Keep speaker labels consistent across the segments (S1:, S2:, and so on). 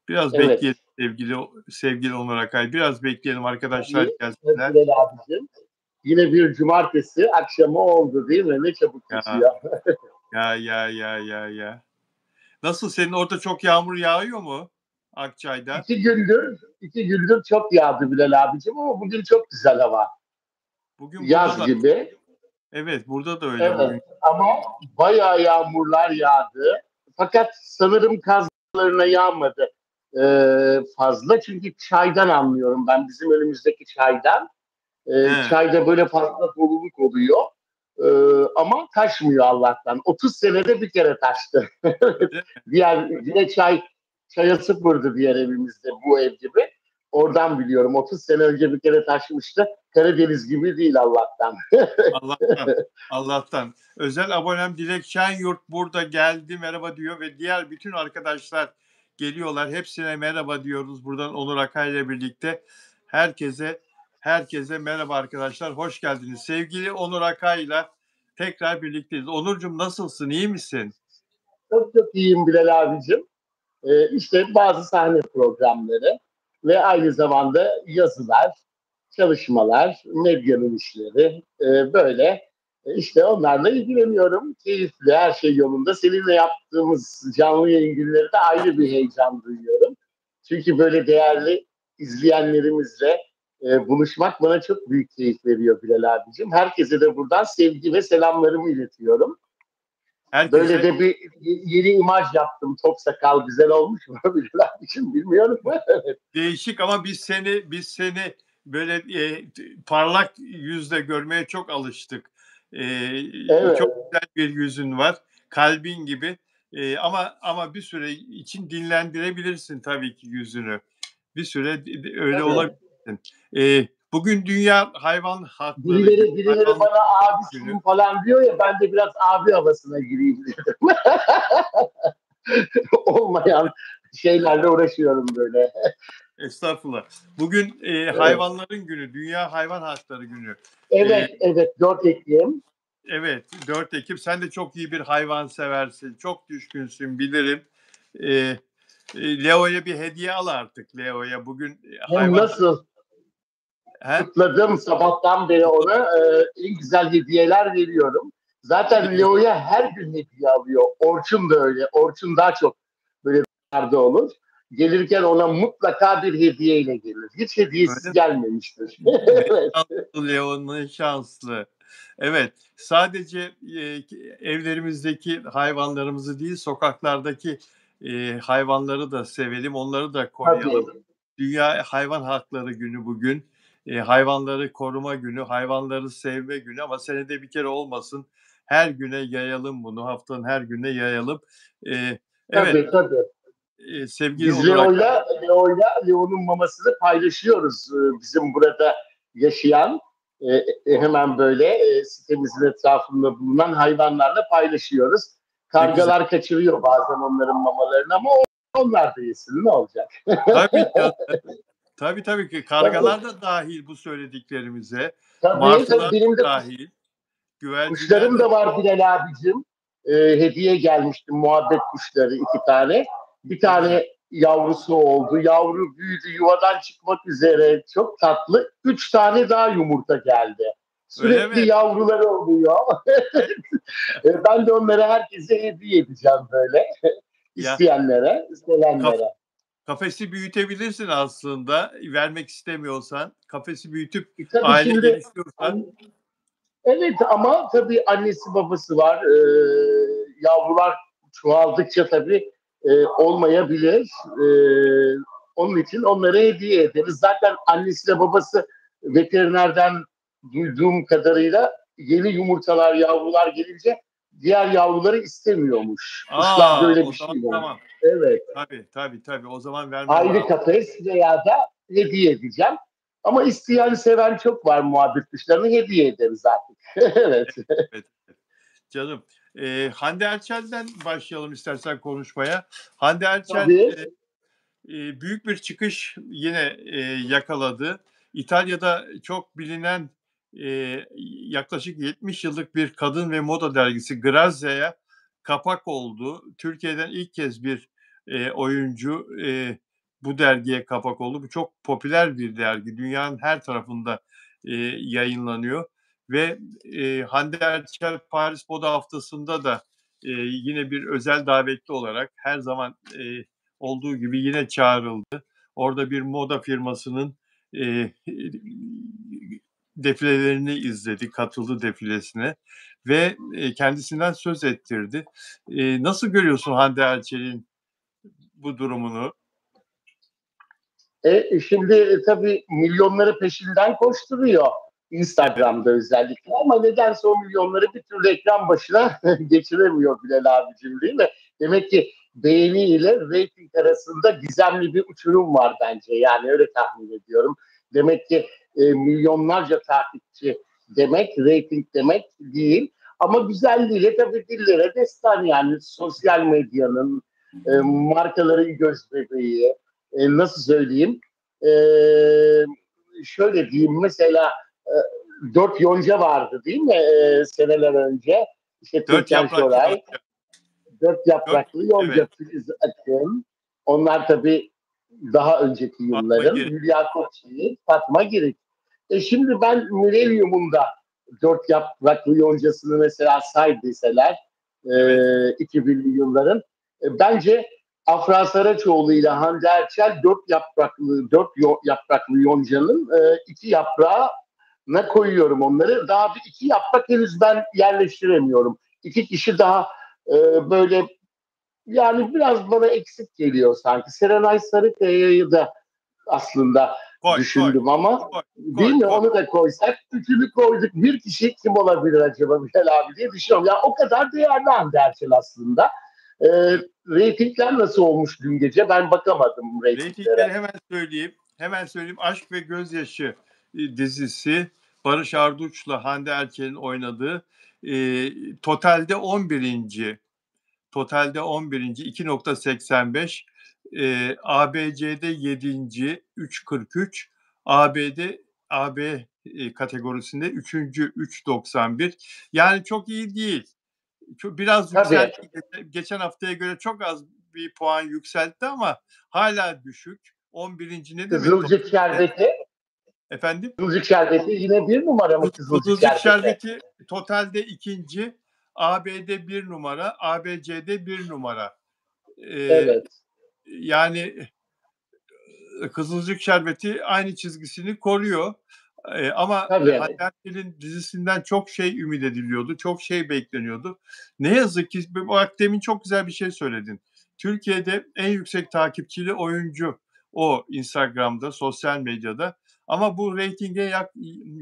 S1: Biraz
S2: Evet.
S1: bekleyelim sevgili Onur Akay. Biraz bekleyelim arkadaşlar
S2: Tabii.
S1: gelsinler.
S2: Bilal abicim. Yine bir cumartesi akşamı oldu değil mi? Ne çabuk
S1: Ya
S2: geçiyor.
S1: ya. Nasıl senin orada çok yağmur yağıyor mu Akçay'da?
S2: iki gündür çok yağdı Bilal abicim ama bugün çok güzel hava.
S1: Bugün burada
S2: Yaz
S1: da
S2: gibi.
S1: evet burada da öyle
S2: Evet
S1: bugün.
S2: ama bayağı yağmurlar yağdı. Fakat sanırım kazlarına yağmadı fazla. Çünkü çaydan anlıyorum ben. Bizim önümüzdeki çaydan.
S1: He,
S2: Çayda böyle fazla doluluk oluyor. Ama taşmıyor Allah'tan. 30 senede bir kere taştı.
S1: öyle mi?
S2: Diğer çaya sıfırdı diğer evimizde bu ev gibi. Oradan biliyorum. 30 sene önce bir kere taşmıştı. Karadeniz gibi değil Allah'tan.
S1: Allah'tan. Allah'tan. Özel abonem Dilek Şenyurt burada geldi merhaba diyor ve diğer bütün arkadaşlar geliyorlar. Hepsine merhaba diyoruz buradan Onur Akay ile birlikte. Herkese merhaba arkadaşlar. Hoş geldiniz. Sevgili Onur Akay ile tekrar birlikteyiz. Onurcuğum nasılsın? İyi misin?
S2: Çok çok iyiyim Bilal abicim. İşte bazı sahne programları ve aynı zamanda yazılar, çalışmalar, medyanın işleri böyle. İşte onlarla ilgileniyorum. Keyifli, her şey yolunda. Seninle yaptığımız canlı yayın günleri de ayrı bir heyecan duyuyorum. Çünkü böyle değerli izleyenlerimizle buluşmak bana çok büyük keyif veriyor Bilal abicim. Herkese de buradan sevgi ve selamlarımı iletiyorum. Böyle
S1: Herkese
S2: de bir yeni imaj yaptım. Top sakal güzel olmuş mu? Bilal abicim bilmiyorum.
S1: değişik ama biz seni böyle parlak yüzle görmeye çok alıştık. Çok
S2: Evet.
S1: güzel bir yüzün var, kalbin gibi. Ama bir süre için dinlendirebilirsin tabii ki yüzünü. Bir süre öyle
S2: Tabii.
S1: olabilirsin. Bugün Dünya Hayvan Hakları Günü,
S2: Birileri
S1: Hayvanlar
S2: bana
S1: Günü.
S2: abisiyim falan diyor ya ben de biraz abi havasına gireyim dedim. Olmayan şeylerle uğraşıyorum böyle.
S1: Estağfurullah. Bugün
S2: Evet.
S1: Hayvanların Günü, Dünya Hayvan Hakları Günü. E,
S2: Evet 4 Ekim.
S1: Evet, 4 Ekim. Sen de çok iyi bir hayvan seversin. Çok düşkünsün bilirim. Ee, Leo'ya bir hediye al artık. Leo'ya bugün
S2: Hem
S1: hayvan...
S2: nasıl
S1: He?
S2: kutladım sabahtan beri ona en güzel hediyeler veriyorum. Zaten Leo'ya her gün hediye alıyor. Orçun da öyle. Orçun daha çok böyle nerede olur. Gelirken ona mutlaka bir hediyeyle gelir. Hiç hediyesiz
S1: Öyle mi?
S2: gelmemiştir.
S1: Ne
S2: Evet.
S1: şanslı Leo, ne şanslı. Evet, sadece evlerimizdeki hayvanlarımızı değil, sokaklardaki hayvanları da sevelim, onları da koruyalım.
S2: Tabii.
S1: Dünya Hayvan Hakları Günü bugün. Hayvanları koruma günü, hayvanları sevme günü ama senede bir kere olmasın. Her güne yayalım bunu, haftanın her gününe yayalım. Evet,
S2: Tabii.
S1: sevgili
S2: Biz
S1: Onur Akay.
S2: Leo'nun mamasını paylaşıyoruz. Bizim burada yaşayan hemen böyle sitemizin etrafında bulunan hayvanlarla paylaşıyoruz.
S1: Ne güzel.
S2: Kargalar kaçırıyor bazen onların mamalarını ama onlar da yesin ne olacak?
S1: Tabii canım. Tabii ki
S2: Tabii.
S1: kargalar da dahil bu söylediklerimize.
S2: Tabii
S1: Martılar
S2: benim
S1: da
S2: de
S1: dahil. Güvercinler
S2: kuşlarım
S1: de
S2: da var Bilal abicim. Hediye gelmişti muhabbet kuşları 2 tane. Bir
S1: ne güzel.
S2: tane yavrusu oldu. Yavru büyüdü yuvadan çıkmak üzere. Çok tatlı. 3 tane daha yumurta geldi.
S1: Öyle
S2: Sürekli
S1: mi?
S2: yavruları oluyor. Ben de onlara herkese hediye edeceğim böyle.
S1: Ya
S2: İsteyenlere,
S1: kaf-
S2: isteyenlere.
S1: kafesi büyütebilirsin aslında. Vermek istemiyorsan. Kafesi büyütüp
S2: Tabii
S1: aile
S2: şimdi
S1: gelişiyorsa.
S2: evet ama tabii annesi babası var. Yavrular çoğaldıkça tabii olmayabilir. Onun için onlara hediye ederiz. Zaten annesiyle babası veterinerden duyduğum kadarıyla yeni yumurtalar, yavrular gelince diğer yavruları istemiyormuş. Kuşlarda öyle
S1: O
S2: bir
S1: zaman
S2: şey var.
S1: tamam.
S2: Evet.
S1: Tabii. O zaman vermen
S2: Ayrı
S1: lazım.
S2: kafes veya da hediye edeceğim. Ama isteyen seven çok var muhabbet kuşlarını hediye ederiz artık. Evet.
S1: Evet. Canım. Hande Erçel'den başlayalım istersen konuşmaya. Hande Erçel
S2: Tabii.
S1: büyük bir çıkış yine yakaladı. İtalya'da çok bilinen yaklaşık 70 yıllık bir kadın ve moda dergisi Grazia'ya kapak oldu. Türkiye'den ilk kez bir oyuncu bu dergiye kapak oldu. Bu çok popüler bir dergi. Dünyanın her tarafında yayınlanıyor ve Hande Erçel Paris Moda Haftası'nda da yine bir özel davetli olarak her zaman olduğu gibi yine çağrıldı. Orada bir moda firmasının defilelerini izledi, katıldı defilesine ve kendisinden söz ettirdi. Nasıl görüyorsun Hande Erçel'in bu durumunu?
S2: Şimdi tabii milyonları peşinden koşturuyor.
S1: Evet.
S2: Instagram'da özellikle ama nedense o milyonları bir türlü ekran başına geçiremiyor Bilal abicim, değil mi? Demek ki beğeni ile reyting arasında gizemli bir uçurum var bence. Yani öyle tahmin ediyorum. Demek ki milyonlarca takipçi demek, reyting demek değil. Ama güzelliğiyle tabii dillere destan, yani sosyal medyanın, markaların göz bebeği, nasıl söyleyeyim? E, Şöyle diyeyim, mesela dört yonca vardı değil mi seneler önce? İşte
S1: Dört
S2: Türkan
S1: yapraklı
S2: Şoray,
S1: yonca.
S2: dört
S1: Dört,
S2: yapraklı yonca,
S1: evet.
S2: Filiz Akın. Onlar tabii daha önceki
S1: Fatma
S2: yılların.
S1: Girik.
S2: Hülya Koçyiğit, Fatma Girik. Şimdi ben Millennium'un da dört yapraklı yoncasını mesela say deseler,
S1: Evet.
S2: 2000'li yılların, bence Afra Saraçoğlu ile Hande Erçel dört yapraklı yoncanın iki yaprağına koyuyorum onları. Daha bir iki yaprak henüz ben yerleştiremiyorum. İki kişi daha böyle, yani biraz bana eksik geliyor sanki. Serenay Sarıkaya'yı da aslında
S1: Koy, koy.
S2: düşündüm ama,
S1: Koy,
S2: değil
S1: koy,
S2: mi?
S1: koy.
S2: Onu da koysak, üçünü koyduk. Bir kişi kim olabilir acaba Bilal abi diye düşünüyorum. Ya o kadar değerli Hande Erçel aslında. E,
S1: Evet.
S2: Reytingler nasıl olmuş dün gece? Ben bakamadım reytinglere.
S1: Reytingleri hemen söyleyeyim. Hemen söyleyeyim. Aşk ve Gözyaşı dizisi Barış Arduç'la Hande Erçel'in oynadığı totalde 11. Totalde 11. 2.85, ABC'de 7. 3.43, AB kategorisinde 3. 3.91. Yani çok iyi değil. Biraz
S2: Tabii.
S1: yükseltti. Geçen haftaya göre çok az bir puan yükseltti ama hala düşük. 11. ne demek
S2: Kızılcık
S1: totalde?
S2: Şerbeti.
S1: Efendim?
S2: Kızılcık Şerbeti yine bir numara mı Kızılcık
S1: Kızılcık
S2: Şerbeti?
S1: Şerbeti totalde ikinci, AB'de bir numara, ABC'de bir numara. Ee,
S2: Evet.
S1: Yani Kızılcık Şerbeti aynı çizgisini koruyor. Ama
S2: Tabii.
S1: Hande Erçel'in dizisinden çok şey ümit ediliyordu. Çok şey bekleniyordu. Ne yazık ki bak demin çok güzel bir şey söyledin. Türkiye'de en yüksek takipçili oyuncu o Instagram'da, sosyal medyada. Ama bu reytinge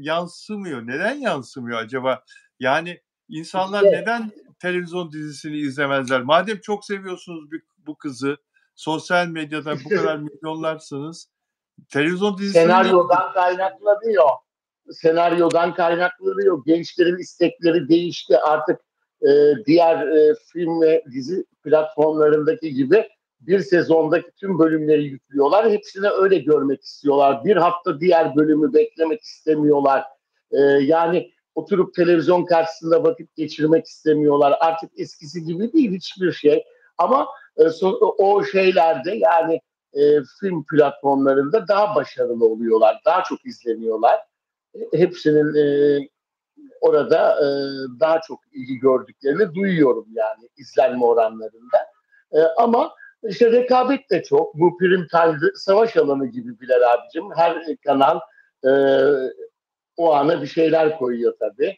S1: yansımıyor. Neden yansımıyor acaba? Yani insanlar
S2: İşte
S1: neden televizyon dizisini izlemezler? Madem çok seviyorsunuz bu kızı, sosyal medyada bu kadar milyonlarsınız. Televizyon dizisini niye
S2: senaryodan kaynaklanıyor. Senaryodan kaynaklanıyor. Gençlerin istekleri değişti. Artık diğer film ve dizi platformlarındaki gibi bir sezondaki tüm bölümleri yüklüyorlar. Hepsini öyle görmek istiyorlar. Bir hafta diğer bölümü beklemek istemiyorlar. Yani oturup televizyon karşısında vakit geçirmek istemiyorlar. Artık eskisi gibi değil hiçbir şey. Ama o şeylerde, yani film platformlarında daha başarılı oluyorlar. Daha çok izleniyorlar. Hepsinin orada daha çok ilgi gördüklerini duyuyorum, yani izlenme oranlarında. Ama işte rekabet de çok. Bu prim time savaş alanı gibi Bilal abicim. Her kanal e, o ana bir şeyler koyuyor tabii.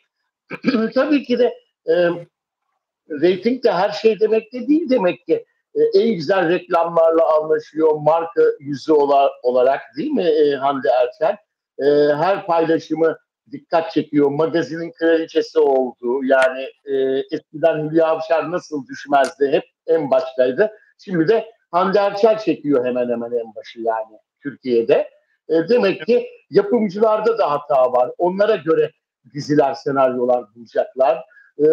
S2: Tabii ki de e, reyting de her şey demek de değil demek ki. En güzel reklamlarla anlaşıyor, marka yüzü olarak, değil mi Hande Erçel? Her paylaşımı dikkat çekiyor. Magazinin kraliçesi oldu. Yani eskiden Hülya Avşar nasıl düşmezdi? Hep en baştaydı. Şimdi de Hande Erçel çekiyor hemen hemen en başı, yani Türkiye'de. Demek ki yapımcılarda da hata var. Onlara göre diziler, senaryolar bulacaklar. E,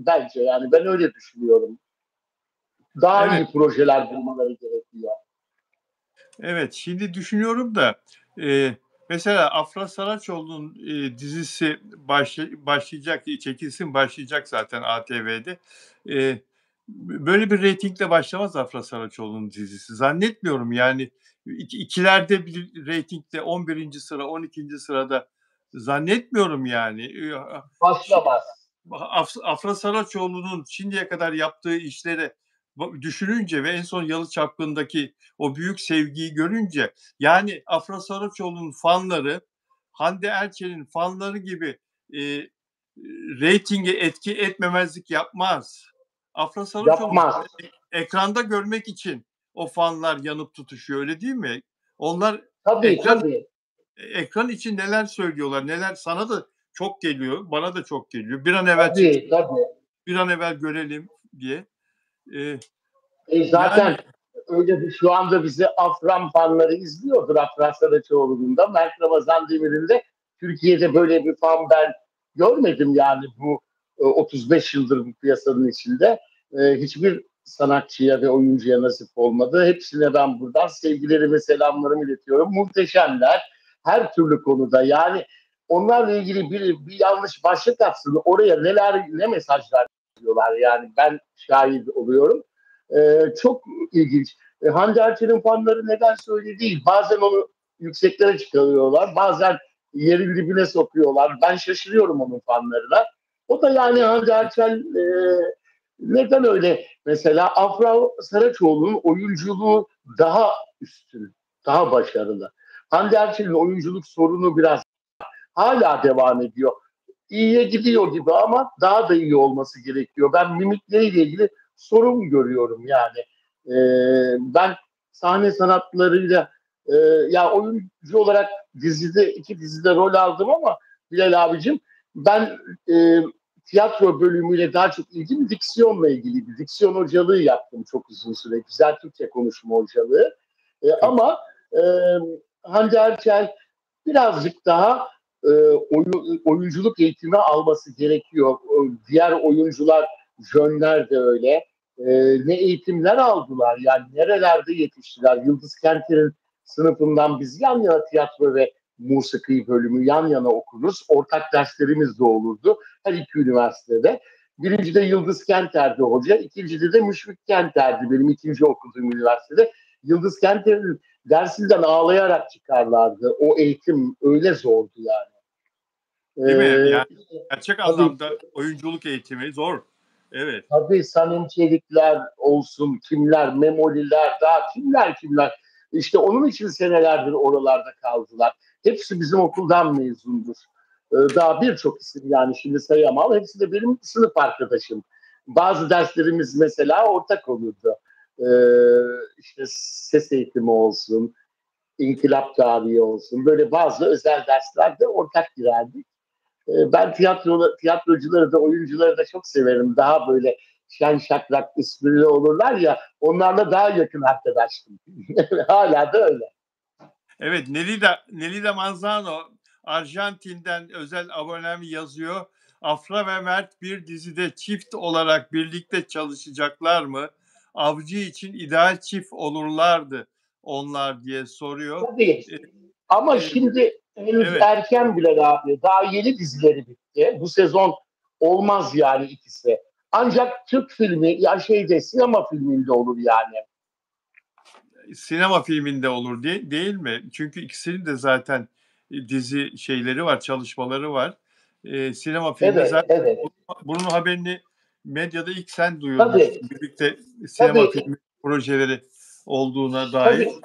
S2: Bence, yani ben öyle düşünüyorum. Daha
S1: Evet,
S2: iyi projeler bulmaları gerekiyor.
S1: evet. Şimdi düşünüyorum da mesela Afra Saraçoğlu'nun dizisi başlayacak, çekilsin başlayacak zaten ATV'de. Böyle bir reytingle başlamaz Afra Saraçoğlu'nun dizisi. Zannetmiyorum yani ikilerde bir reytingde 11. sıra, 12. sırada zannetmiyorum yani.
S2: Başlamaz.
S1: Afra Saraçoğlu'nun şimdiye kadar yaptığı işleri düşününce ve en son Yalı Çapkını'ndaki o büyük sevgiyi görünce, yani Afra Saraçoğlu'nun fanları Hande Erçel'in fanları gibi reytinge etki etmemezlik yapmaz. Afra Saraçoğlu
S2: Yapmaz.
S1: ekranda görmek için o fanlar yanıp tutuşuyor, öyle değil mi? Onlar
S2: Tabii
S1: ekran
S2: tabii.
S1: ekran için neler söylüyorlar, neler sana da çok geliyor, bana da çok geliyor. Bir an evvel çıksın,
S2: Tabii tabii.
S1: bir an evvel görelim diye. Eee, yani
S2: Zaten öyle bir şu anda bizi Afran fanları izliyordur, Afran Saraçoğlu'nun da. Mert Ramazan Demir'in de Türkiye'de böyle bir fan ben görmedim yani bu 35 yıldır bu piyasanın içinde. Hiçbir sanatçıya ve oyuncuya nasip olmadı. Hepsine ben buradan sevgilerimi, selamlarımı iletiyorum. Muhteşemler her türlü konuda. Yani onlarla ilgili bir yanlış başlık atsın. Oraya ne mesajlar diyorlar yani ben şahit oluyorum. Çok ilginç. Hande Erçel'in fanları neden söyle değil. Bazen onu yükseklere çıkarıyorlar. Bazen yerin dibine sokuyorlar. Ben şaşırıyorum onun fanlarına. O da yani Hande Erçel neden öyle? Mesela Afra Saraçoğlu'nun oyunculuğu daha üstün, daha başarılı. Hande Erçel'in oyunculuk sorunu biraz hala devam ediyor. İyiye gidiyor gibi ama daha da iyi olması gerekiyor. Ben mimikleriyle ilgili sorun görüyorum yani. Ben sahne sanatlarıyla ya oyuncu olarak iki dizide rol aldım ama Bilal abicim ben tiyatro bölümüyle daha çok ilgim diksiyonla ilgiliydi. Diksiyon hocalığı yaptım çok uzun süre. Güzel Türkçe konuşma hocalığı.
S1: çok
S2: Ama e, Hande Erçel birazcık daha oyunculuk eğitimi alması gerekiyor. Diğer oyuncular, jönler de öyle. Ne eğitimler aldılar yani nerelerde yetiştiler. Yıldız Kenter'in sınıfından biz yan yana tiyatro ve musiki bölümü yan yana okuruz. Ortak derslerimiz de olurdu her iki üniversitede. Birincide Yıldız Kenter'di hoca, ikincide de Müşfik Kenter'di benim ikinci okuduğum üniversitede. Yıldız Kenter'in dersinden ağlayarak çıkarlardı. O eğitim öyle zordu yani.
S1: değil mi? Yani
S2: Ee,
S1: gerçek
S2: tabii
S1: anlamda oyunculuk eğitimi zor. Evet.
S2: tabii Sanem Çelikler olsun, kimler, Memoliler, daha kimler. İşte onun için senelerdir oralarda kaldılar. Hepsi bizim okuldan mezundur. Daha birçok isim yani şimdi sayamam. Hepsi de benim sınıf arkadaşım. Bazı derslerimiz mesela ortak olurdu. Ee, işte ses eğitimi olsun, inkılap tarihi olsun. Böyle bazı özel derslerde ortak girerdik. Ben tiyatrocuları da oyuncuları da çok severim. Daha böyle şen şakrak esprili olurlar ya onlarla daha yakın arkadaştım. Hala da öyle.
S1: Evet, Nelida Manzano Arjantin'den özel abonem yazıyor. Afra ve Mert bir dizide çift olarak birlikte çalışacaklar mı? Avcı için ideal çift olurlardı onlar diye soruyor.
S2: Tabii.
S1: E,
S2: Ama
S1: e,
S2: şimdi henüz
S1: evet,
S2: erken bile abi. Daha yeni dizileri bitti. Bu sezon olmaz yani ikisi. Ancak Türk filmi ya şeyde sinema filminde olur yani.
S1: sinema filminde olur değil mi? Çünkü ikisinin de zaten dizi şeyleri var, çalışmaları var. Sinema filmi
S2: Evet,
S1: zaten
S2: evet.
S1: bunun haberini medyada ilk sen
S2: Tabii,
S1: duyurmuştun. Birlikte sinema
S2: tabii,
S1: filmi projeleri olduğuna dair.
S2: tabii.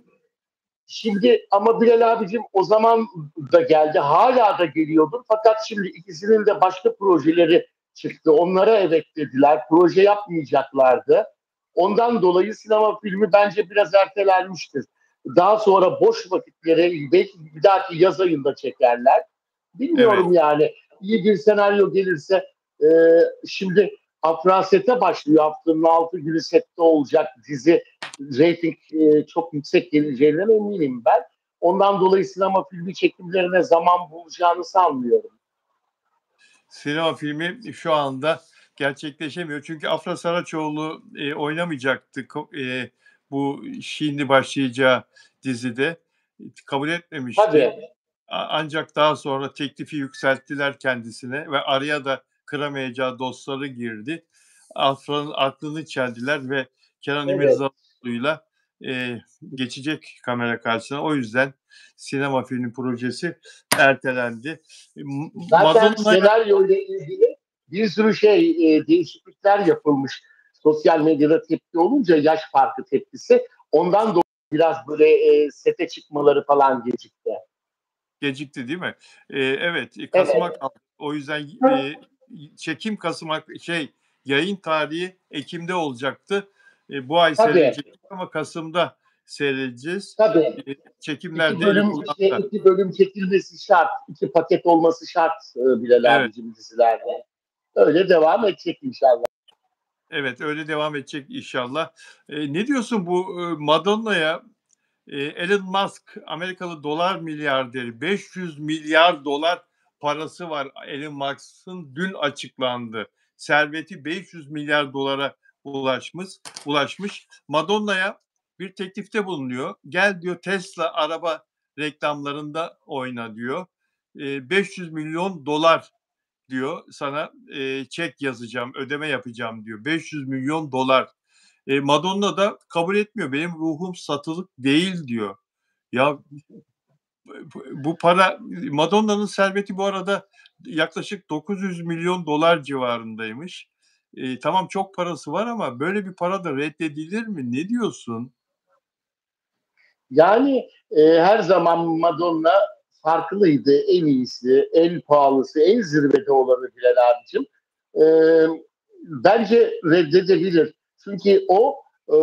S2: Şimdi ama Bilal abicim o zaman da geldi. Hala da geliyordur. Fakat şimdi ikisinin de başka projeleri çıktı. Onlara evet dediler. Proje yapmayacaklardı. Ondan dolayı sinema filmi bence biraz ertelenmiştir. Daha sonra boş vakitleri belki bir dahaki yaz ayında çekerler.
S1: Evet.
S2: Bilmiyorum yani. İyi bir senaryo gelirse e, şimdi Afra sete başlıyor. Haftanın 6 günü sette olacak dizi reyting çok yüksek geleceğinden eminim ben. Ondan dolayı sinema filmi çekimlerine zaman bulacağını sanmıyorum.
S1: Sinema filmi şu anda gerçekleşemiyor. Çünkü Afra Saraçoğlu oynamayacaktı bu şimdi başlayacağı dizide. Kabul etmemişti.
S2: Tabii,
S1: Ancak daha sonra teklifi yükselttiler kendisine ve araya da kıramayacağı dostları girdi. Afra'nın aklını çeldiler ve Kenan
S2: evet,
S1: İmirzalıoğlu'yla geçecek kamera karşısına. O yüzden sinema filmi projesi ertelendi.
S2: Zaten
S1: Madonna'ya
S2: senaryo ile ilgili bir sürü değişiklikler yapılmış. Sosyal medyada tepki olunca yaş farkı tepkisi. Ondan dolayı biraz böyle sete çıkmaları falan gecikti.
S1: gecikti değil mi? Evet, Kasım'a
S2: Evet.
S1: kaldı. O yüzden çekim Kasım'a yayın tarihi Ekim'de olacaktı. Bu ay
S2: Tabii,
S1: seyredecek ama Kasım'da seyredeceğiz.
S2: tabii.
S1: Çekimler
S2: İki
S1: de eli
S2: bölüm işte
S1: kulağında.
S2: iki bölüm çekilmesi şart. İki paket olması şart Bilal
S1: Evet,
S2: abicim dizilerde. Öyle devam edecek inşallah.
S1: evet öyle devam edecek inşallah. Ne diyorsun bu Madonna'ya? Elon Musk, Amerikalı dolar milyarderi, 500 milyar dolar parası var Elon Musk'ın dün açıklandı. Serveti 500 milyar dolara ulaşmış. Madonna'ya bir teklifte bulunuyor. Gel diyor Tesla araba reklamlarında oyna diyor. 500 milyon dolar diyor sana çek yazacağım, ödeme yapacağım diyor. 500 milyon dolar. Madonna da kabul etmiyor. Benim ruhum satılık değil diyor. Ya bu para Madonna'nın serveti bu arada yaklaşık 900 milyon dolar civarındaymış. Tamam çok parası var ama böyle bir para da reddedilir mi? Ne diyorsun?
S2: Yani her zaman Madonna farklıydı. En iyisi, en pahalısı, en zirvede olanı Bilal abicim. E, Bence reddedebilir. Çünkü o e,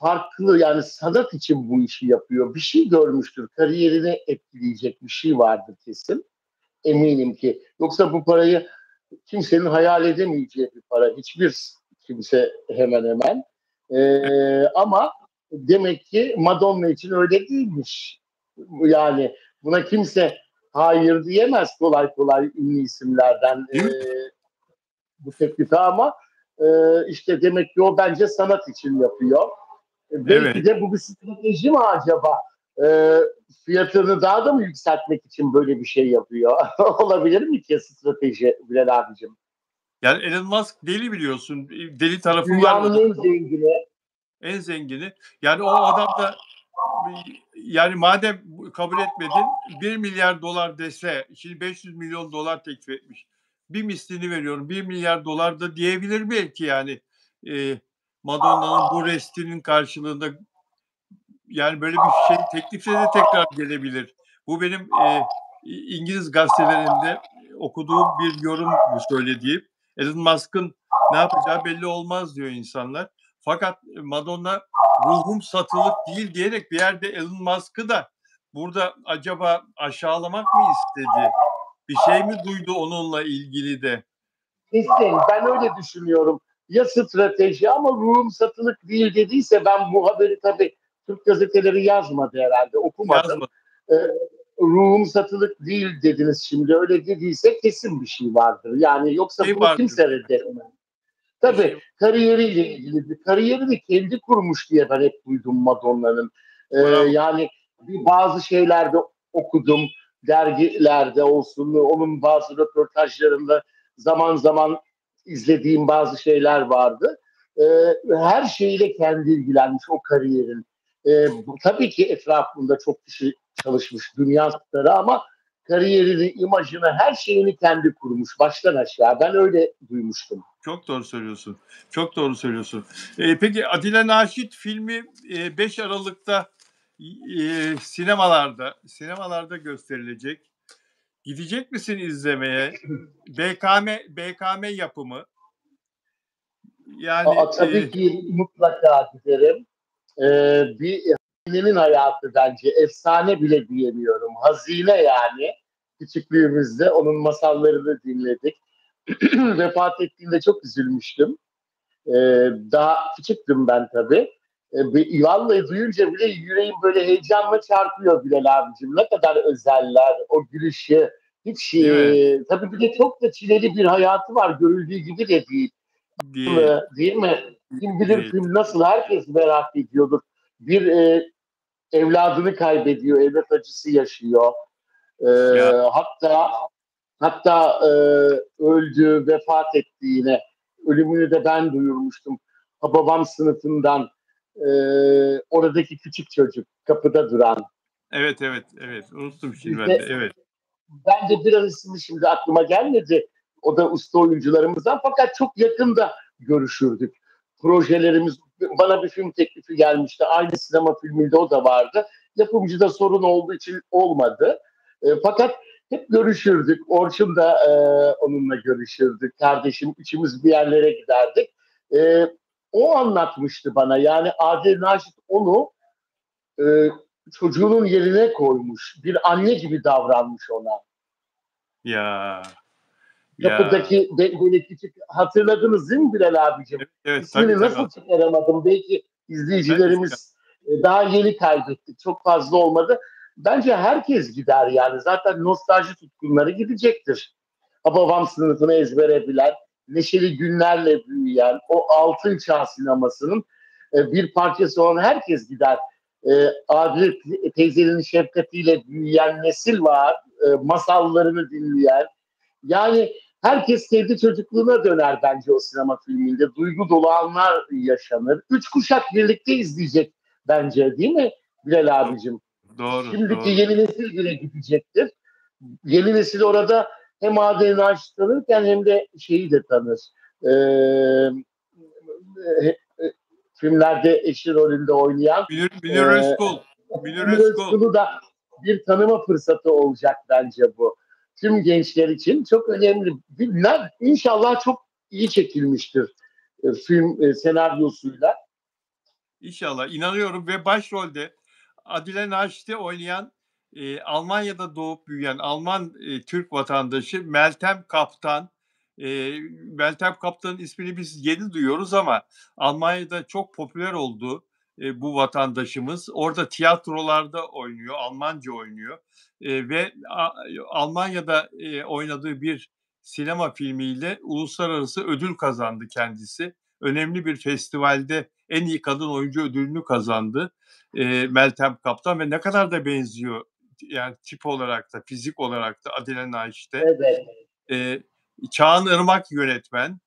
S2: farklı yani sanat için bu işi yapıyor. Bir şey görmüştür. Kariyerini etkileyecek bir şey vardır kesin. Eminim ki. Yoksa bu parayı kimsenin hayal edemeyeceği bir para. Hiçbir kimse hemen hemen. Ama demek ki Madonna için öyle değilmiş. Yani buna kimse hayır diyemez kolay kolay ünlü isimlerden
S1: Değil mi?
S2: bu teklife ama işte demek ki o bence sanat için yapıyor. Belki
S1: Evet.
S2: de bu bir strateji mi acaba? E, Fiyatını daha da mı yükseltmek için böyle bir şey yapıyor? Olabilir mi ki strateji Bilal abicim?
S1: Yani Elon Musk deli biliyorsun. Deli tarafı var
S2: Dünyanın
S1: onun.
S2: en zengini.
S1: En zengini. Yani o adam da yani madem kabul etmedin 1 milyar dolar dese şimdi 500 milyon dolar teklif etmiş. Bir mislini veriyorum 1 milyar dolar da diyebilir belki yani Madonna'nın bu restinin karşılığında yani böyle bir şey teklifle de tekrar gelebilir. Bu benim İngiliz gazetelerinde okuduğum bir yorum bu söylediğim. Elon Musk'ın ne yapacağı belli olmaz diyor insanlar. Fakat Madonna ruhum satılık değil diyerek bir yerde Elon Musk'ı da burada acaba aşağılamak mı istedi? Bir şey mi duydu onunla ilgili de?
S2: Kesin. Ben öyle düşünüyorum. Ya strateji ama ruhum satılık değil dediyse ben bu haberi tabii Türk gazeteleri yazmadı herhalde. Okumadım.
S1: Yazmadı.
S2: Ee, Ruhum satılık değil dediniz şimdi. Öyle dediyse kesin bir şey vardır. Yani yoksa
S1: Şey
S2: bunu
S1: vardır.
S2: kimse reddetmez.
S1: Bir şey
S2: Tabii kariyeriyle ilgili bir kariyerini kendi kurmuş diye ben hep duydum Madonna'nın.
S1: bravo.
S2: Yani bazı şeylerde okudum, dergilerde olsun, onun bazı röportajlarında zaman zaman izlediğim bazı şeyler vardı. Her şeyle kendi ilgilenmiş o kariyerin. Tabii ki etrafında çok kişi çalışmış dünya starı ama kariyerini, imajını, her şeyini kendi kurmuş baştan aşağı. Ben öyle duymuştum.
S1: Çok doğru söylüyorsun. Çok doğru söylüyorsun. Peki Adile Naşit filmi 5 Aralık'ta sinemalarda gösterilecek. Gidecek misin izlemeye? BKM yapımı. Yani
S2: Tabii ki mutlaka giderim. Bir hazinenin hayatı bence. Efsane bile diyemiyorum. Hazine yani. Küçüklüğümüzde onun masallarını dinledik. Vefat ettiğinde çok üzülmüştüm. Daha küçüktüm ben tabii. Vallahi duyunca bile yüreğim böyle heyecanla çarpıyor Bilal abicim. Ne kadar özeller, o gülüşü. Hiç,
S1: değil mi?
S2: tabii bir de çok da çileli bir hayatı var. Görüldüğü gibi de değil.
S1: Değil.
S2: Değil mi? Kim bilir
S1: Değil.
S2: film nasıl herkes merak ediyordur. Bir evladını kaybediyor, evlat acısı yaşıyor. E,
S1: Ya
S2: hatta öldü, vefat etti yine. Ölümünü de ben duyurmuştum. Babam sınıfından Oradaki küçük çocuk kapıda duran.
S1: Evet, evet, evet. Unuttum şimdi ben de.
S2: İşte
S1: Evet.
S2: bence biraz ismi şimdi aklıma gelmedi. O da usta oyuncularımızdan fakat çok yakında görüşürdük. Projelerimiz, bana bir film teklifi gelmişti. Aynı sinema filminde o da vardı. Yapımcıda sorun olduğu için olmadı. Fakat hep görüşürdük. Orçun da onunla görüşürdük. Kardeşim üçümüz bir yerlere giderdik. E, O anlatmıştı bana. Yani Adil Naşit onu e, çocuğunun yerine koymuş. Bir anne gibi davranmış ona.
S1: Ya, ya.
S2: Kapıdaki böyle küçük, hatırladınız değil mi Bilal abicim?
S1: Evet, evet. Tabii,
S2: İsmini
S1: tabii.
S2: nasıl çıkaramadım? Belki
S1: Ben de çıkardım.
S2: izleyicilerimiz daha yeni kaybettik. Çok fazla olmadı. Bence herkes gider yani. Zaten nostalji tutkunları gidecektir. Hababam sınıfını ezbere bilen, neşeli günlerle büyüyen, o altın çağ sinemasının bir parçası olan herkes gider. Adile teyzenin şefkatiyle büyüyen nesil var. Masallarını dinleyen. Yani herkes kendi çocukluğuna döner bence o sinema filminde. Duygu dolu anlar yaşanır. Üç kuşak birlikte izleyecek bence, değil mi Bilal
S1: Doğru,
S2: abicim?
S1: doğru,
S2: Şimdiki
S1: doğru.
S2: yeni nesil bile gidecektir. Yeni nesil orada hem Adem Naşit tanırken hem de şeyi de tanır. Filmlerde eşi rolünde oynayan
S1: Münir Özkul. Münir
S2: Emre
S1: Özkul.
S2: Özkul'u da bir tanıma fırsatı olacak bence bu. Tüm gençler için çok önemli. İnşallah çok iyi çekilmiştir film senaryosuyla.
S1: İnşallah. İnanıyorum ve başrolde Adile Naşit'i oynayan Almanya'da doğup büyüyen Alman Türk vatandaşı Meltem Kaptan. Meltem Kaptan'ın ismini biz yeni duyuyoruz ama Almanya'da çok popüler oldu bu vatandaşımız. Orada tiyatrolarda oynuyor, Almanca oynuyor ve Almanya'da oynadığı bir sinema filmiyle uluslararası ödül kazandı kendisi. Önemli bir festivalde en iyi kadın oyuncu ödülünü kazandı Meltem Kaptan ve ne kadar da benziyor yani tip olarak da fizik olarak da Adile Naşit'e.
S2: Evet.
S1: E, Çağan Irmak yönetmen.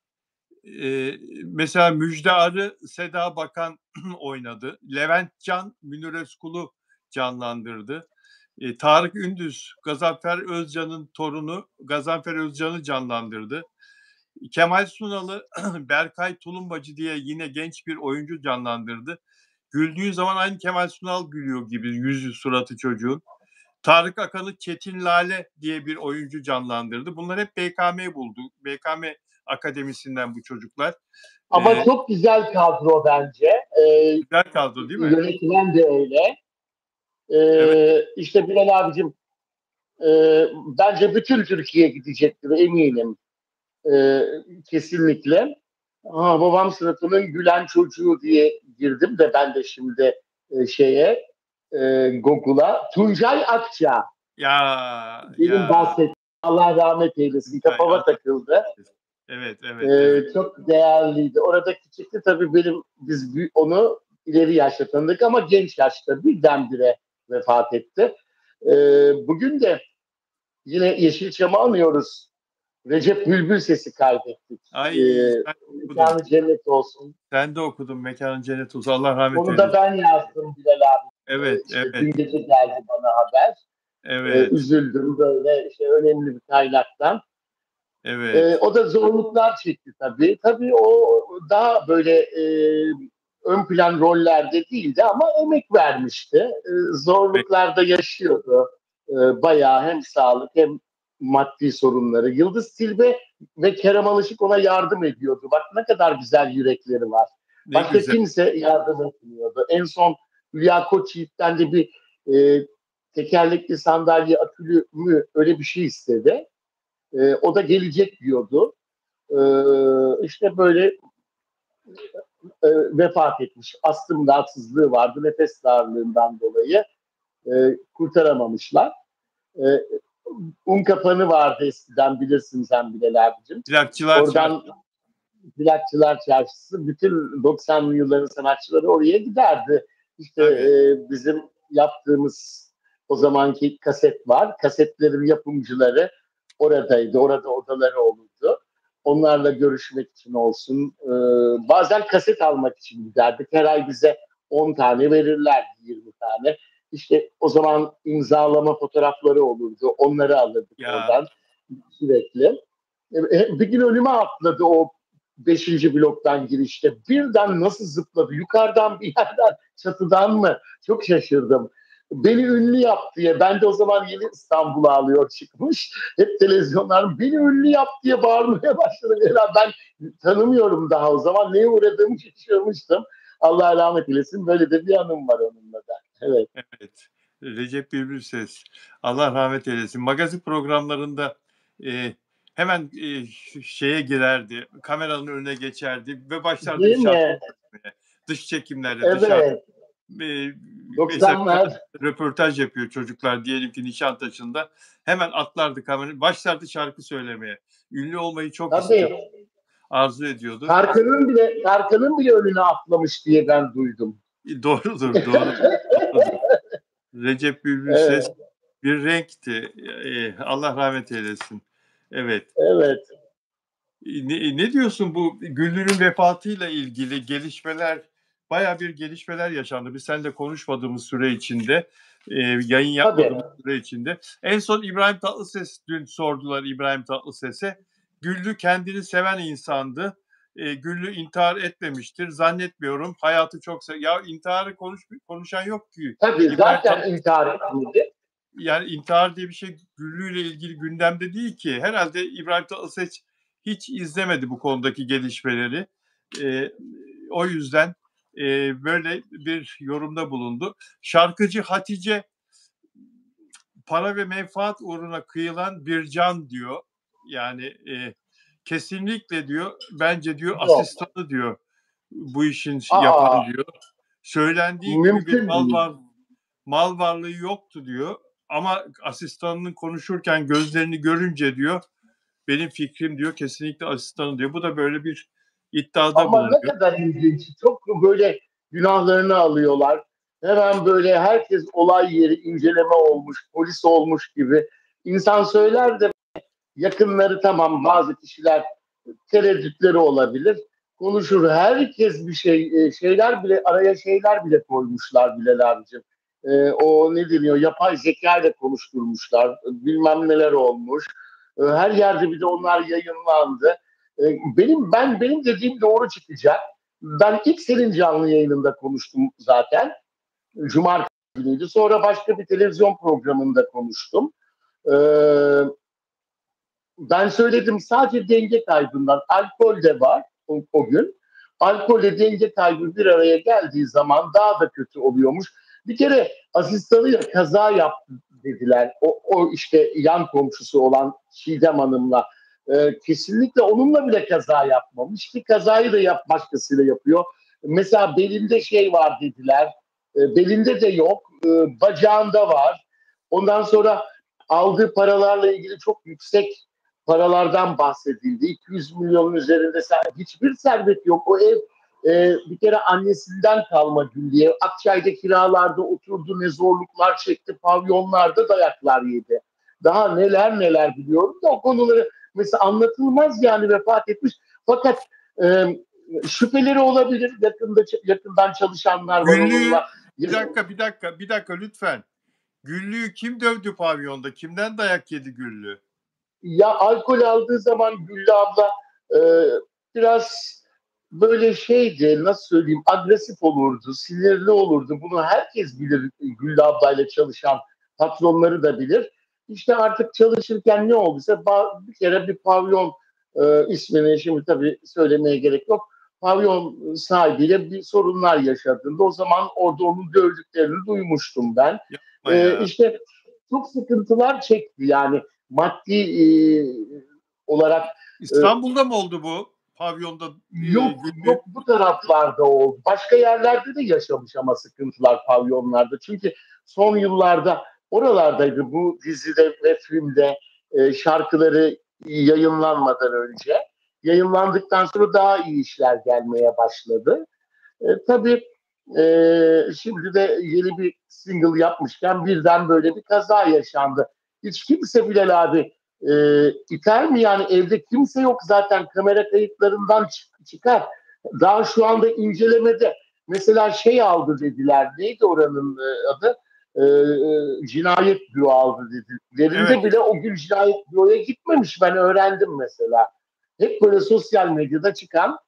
S1: Mesela Müjde Arı Seda Bakan oynadı. Levent Can Münir Özkul'u canlandırdı. Tarık Ündüz Gazanfer Özcan'ın torunu Gazanfer Özcan'ı canlandırdı. Kemal Sunal'ı Berkay Tulumbacı diye yine genç bir oyuncu canlandırdı. Güldüğü zaman aynı Kemal Sunal gülüyor gibi yüzü suratı çocuğun. Tarık Akan'ı Çetin Lale diye bir oyuncu canlandırdı. Bunlar hep BKM buldu. BKM Akademisi'nden bu çocuklar.
S2: Ama çok güzel kadro bence.
S1: Güzel kadro değil mi?
S2: Yönetmen de öyle.
S1: Evet.
S2: İşte Bilal abicim, bence bütün Türkiye gidecektir eminim. E, Kesinlikle. Babam sınıfının gülen çocuğu diye girdim de ben de şimdi Google'a. Tuncay Akça.
S1: Ya, ya.
S2: Benim bahsettiğim, Allah rahmet eylesin,
S1: Tuncay,
S2: kafama
S1: Allah.
S2: takıldı.
S1: Evet, evet, evet.
S2: Çok değerliydi. Orada küçüktü tabii, biz onu ileri yaşta tanıdık ama genç yaşta birdenbire vefat etti. Bugün de yine Yeşilçam'ı anıyoruz. Recep Bülbül Ses'i kaybettik.
S1: Ay, sen de okudun.
S2: Mekanı cennet olsun.
S1: Sen de okudun. Mekanın cennet olsun. Allah rahmet
S2: Onu da
S1: eylesin.
S2: ben yazdım Bilal abi.
S1: Evet,
S2: İşte
S1: evet,
S2: dün gece geldi bana haber.
S1: evet,
S2: Üzüldüm böyle işte önemli bir kaynaktan.
S1: evet.
S2: O da zorluklar çekti tabii. Tabii o daha böyle ön plan rollerde değildi ama emek vermişti. Zorluklarda yaşıyordu. Bayağı hem sağlık hem maddi sorunları. Yıldız Tilbe ve Kerem Alışık ona yardım ediyordu. Bak ne kadar güzel yürekleri var.
S1: Ne
S2: Başka
S1: güzel.
S2: kimse yardım etmiyordu. En son Hülya Koçyiğit'ten de bir tekerlekli sandalye akülü mü öyle bir şey istedi. O da gelecek diyordu. İşte böyle vefat etmiş. Astım rahatsızlığı vardı. Nefes darlığından dolayı kurtaramamışlar. E, Kapanı vardı eskiden, bilirsin sen Bilal abicim.
S1: Plakçılar
S2: Oradan
S1: Çarşısı.
S2: Plakçılar Çarşısı, bütün 90'lı yılların sanatçıları oraya giderdi. İşte
S1: Tabii.
S2: bizim yaptığımız o zamanki kaset var. Kasetlerin yapımcıları oradaydı. Orada odaları olurdu. Onlarla görüşmek için olsun. Bazen kaset almak için giderdik. Her ay bize 10 tane verirlerdi, 20 tane. İşte o zaman imzalama fotoğrafları olurdu. Onları alırdık
S1: Ya
S2: oradan sürekli. Bir gün önüme atladı o 5. bloktan girişte. Birden nasıl zıpladı? Yukarıdan bir yerden, çatıdan mı? Çok şaşırdım. Beni ünlü yap diye. Ben de o zaman yeni İstanbul'a alıyor çıkmış. Hep televizyonlar beni ünlü yap diye bağırmaya başladı. Ya ben tanımıyorum daha o zaman. Neye uğradığımı şaşırmıştım. Allah rahmet eylesin. Böyle de bir anım var onunla da. Evet.
S1: evet. Recep Bülbülses. Allah rahmet eylesin. Magazin programlarında e, hemen şeye girerdi. Kameranın önüne geçerdi ve başlardı bir
S2: Değil
S1: şarkı
S2: mi?
S1: söylemeye. Dış çekimlerde dışarıda.
S2: Evet.
S1: E, Mesela
S2: 90'lar.
S1: röportaj yapıyor çocuklar diyelim ki Nişantaşı'nda. Hemen atlardı kamera, başlardı şarkı söylemeye. Ünlü olmayı çok istiyor,
S2: Tabii.
S1: arzu ediyordu.
S2: Tarkan'ın bile önüne atlamış diye ben duydum.
S1: Doğrudur, doğrudur. Recep Bülbülses
S2: Evet.
S1: bir renkti. Allah rahmet eylesin. Evet.
S2: Evet.
S1: Ne diyorsun bu Güllü'nün vefatıyla ilgili gelişmeler, bayağı bir gelişmeler yaşandı. Biz seninle konuşmadığımız süre içinde, yayın
S2: Tabii.
S1: yapmadığımız süre içinde. En son İbrahim Tatlıses, dün sordular İbrahim Tatlıses'e. Güllü kendini seven insandı. Güllü intihar etmemiştir. Zannetmiyorum. Hayatı çok ya intiharı konuşan yok ki.
S2: Tabii
S1: İbrahim
S2: zaten intihar etmedi.
S1: Yani intihar diye bir şey Güllü ile ilgili gündemde değil ki. Herhalde İbrahim Tatlıses hiç izlemedi bu konudaki gelişmeleri. E, O yüzden böyle bir yorumda bulundu. Şarkıcı Hatice para ve menfaat uğruna kıyılan bir can diyor. Yani kesinlikle diyor, bence diyor
S2: Yok.
S1: asistanı diyor bu işin yapan
S2: Aa,
S1: diyor. Söylendiği gibi bir
S2: mümkün değil.
S1: mal varlığı yoktu diyor. Ama asistanının konuşurken gözlerini görünce diyor, benim fikrim diyor kesinlikle asistanı diyor. Bu da böyle bir iddiada
S2: Ama ne
S1: bulunuyor.
S2: kadar ilginç. Çok böyle günahlarını alıyorlar. Hemen böyle herkes olay yeri inceleme olmuş, polis olmuş gibi. İnsan söyler de yakınları tamam bazı kişiler tereddütleri olabilir. Konuşur. Herkes bir şeyler bile araya şeyler bile koymuşlar Bilal abicim. O ne deniyor? Yapay zeka ile konuşturmuşlar. Bilmem neler olmuş. Her yerde bir de onlar yayınlandı. Benim dediğim doğru çıkacak. Ben ilk senin canlı yayınında konuştum zaten. Cumartesi günüydü. Sonra başka bir televizyon programında konuştum. Ee, Ben söyledim sadece denge kaybından. Alkol de var o gün. Alkolle denge kaybı bir araya geldiği zaman daha da kötü oluyormuş. Bir kere asistanıyla kaza yaptı dediler. O işte yan komşusu olan Çiğdem Hanım'la. Kesinlikle onunla bile kaza yapmamış ki kazayı da başkasıyla yapıyor. Mesela belinde şey var dediler. Belinde de yok. Bacağında var. Ondan sonra aldığı paralarla ilgili çok yüksek paralardan bahsedildi. 200 milyonun üzerinde hiçbir servet yok. O ev bir kere annesinden kalma Güllü'ye. Akçay'da kiralarda oturdu, ne zorluklar çekti, pavyonlarda dayaklar yedi. Daha neler neler biliyorum da o konuları mesela anlatılmaz yani vefat etmiş. Fakat şüpheleri olabilir. Yakından çalışanlar var
S1: Güllü'yü
S2: onunla.
S1: bir dakika lütfen. Güllü'yü kim dövdü pavyonda? Kimden dayak yedi Güllü?
S2: Ya alkol aldığı zaman Güllü abla e, biraz böyle şeydi, nasıl söyleyeyim, agresif olurdu, sinirli olurdu. Bunu herkes bilir, Güllü ablayla çalışan patronları da bilir. İşte artık çalışırken ne olduysa bir kere bir pavyon ismini şimdi tabii söylemeye gerek yok. Pavyon sahibiyle bir sorunlar yaşadığında o zaman orada onun dövdüklerini duymuştum ben.
S1: Yapma ya.
S2: İşte çok sıkıntılar çekti yani maddi olarak.
S1: İstanbul'da mı oldu bu? Pavyonda
S2: Yok
S1: Güllü.
S2: yok, bu taraflarda oldu. Başka yerlerde de yaşamış ama sıkıntılar pavyonlarda. Çünkü son yıllarda oralardaydı bu dizide ve filmde şarkıları yayınlanmadan önce. Yayınlandıktan sonra daha iyi işler gelmeye başladı. Tabii şimdi de yeni bir single yapmışken birden böyle bir kaza yaşandı. Hiç kimse Bilal abi iter mi yani, evde kimse yok zaten, kamera kayıtlarından çıkar. Daha şu anda incelemede. mesela şey aldı dediler. Neydi oranın adı? Cinayet büro aldı
S1: Evet,
S2: dediklerinde bile o gün cinayet büroya gitmemiş. Ben öğrendim mesela. Hep böyle sosyal medyada çıkan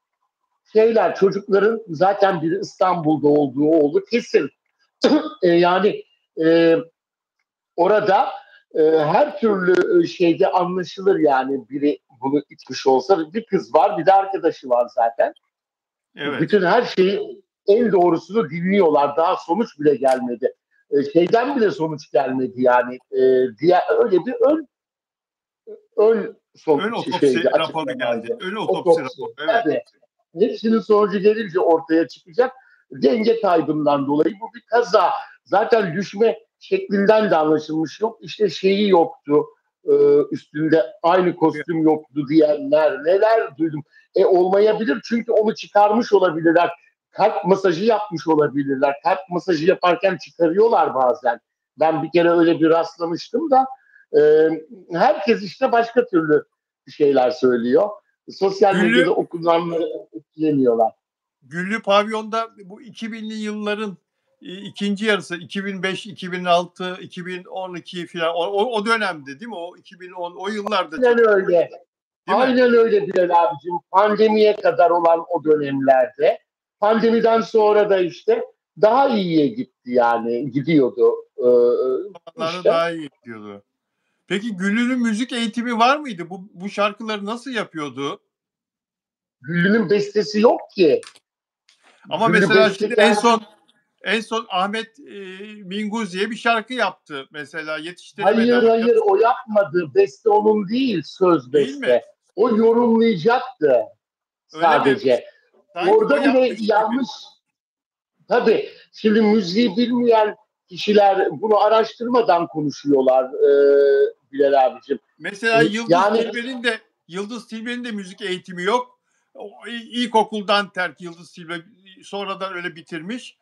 S2: şeyler. Çocukların zaten biri İstanbul'da olduğu oldu kesin. Yani e, orada her türlü şeyde anlaşılır yani biri bunu içmiş olsa. Bir kız var, bir de arkadaşı var zaten.
S1: evet.
S2: Bütün her şeyi en doğrusunu dinliyorlar. Daha sonuç bile gelmedi. Şeyden bile sonuç gelmedi yani. Diğer öyle bir ön
S1: Ön
S2: şeydi,
S1: otopsi raporu geldi.
S2: açıklamaydı.
S1: Ön otopsi
S2: Otopsi.
S1: raporu. Evet.
S2: Tabii. Hepsinin sonucu gelince ortaya çıkacak. Denge kaybından dolayı bu bir kaza. Zaten düşme şeklinden de anlaşılmış yok. İşte şeyi yoktu. e, Üstünde aynı kostüm yoktu diyenler neler duydum. Olmayabilir çünkü onu çıkarmış olabilirler. Kalp masajı yapmış olabilirler. Kalp masajı yaparken çıkarıyorlar bazen. Ben bir kere öyle bir rastlamıştım da e, herkes işte başka türlü şeyler söylüyor. Sosyal medyada
S1: Güllü,
S2: okunanları etkilemiyorlar.
S1: Güllü Pavyon'da bu 2000'li yılların ikinci yarısı 2005, 2006, 2012 falan o dönemde değil mi? O 2010 o yıllarda
S2: Aynen
S1: çıktı
S2: öyle.
S1: değil mi?
S2: Aynen öyle Bilal abicim. Pandemiye kadar olan o dönemlerde. Pandemiden sonra da işte daha iyiye gitti yani. Gidiyordu.
S1: Zamanlarda
S2: İşte
S1: daha iyi gidiyordu. Peki Güllü'nün müzik eğitimi var mıydı? Bu şarkıları nasıl yapıyordu?
S2: Güllü'nün bestesi yok ki.
S1: Ama
S2: Güllü
S1: mesela şimdi en
S2: bestekar.
S1: son en son Ahmet Minguzi'ye bir şarkı yaptı. Mesela yetiştiremedi
S2: Hayır
S1: ama
S2: hayır o yapmadı. Beste onun değil, söz
S1: değil mi?
S2: beste. O yorumlayacaktı
S1: Öyle mi?
S2: sadece.
S1: Sanki o
S2: Orada bile
S1: yapmış gibi.
S2: yanlış. Tabii şimdi müziği bilmeyen kişiler bunu araştırmadan konuşuyorlar Bilal abicim.
S1: Mesela
S2: Yani
S1: Yıldız Tilbe'nin de müzik eğitimi yok. İlkokuldan terk Yıldız Tilbe sonradan öyle bitirmiş.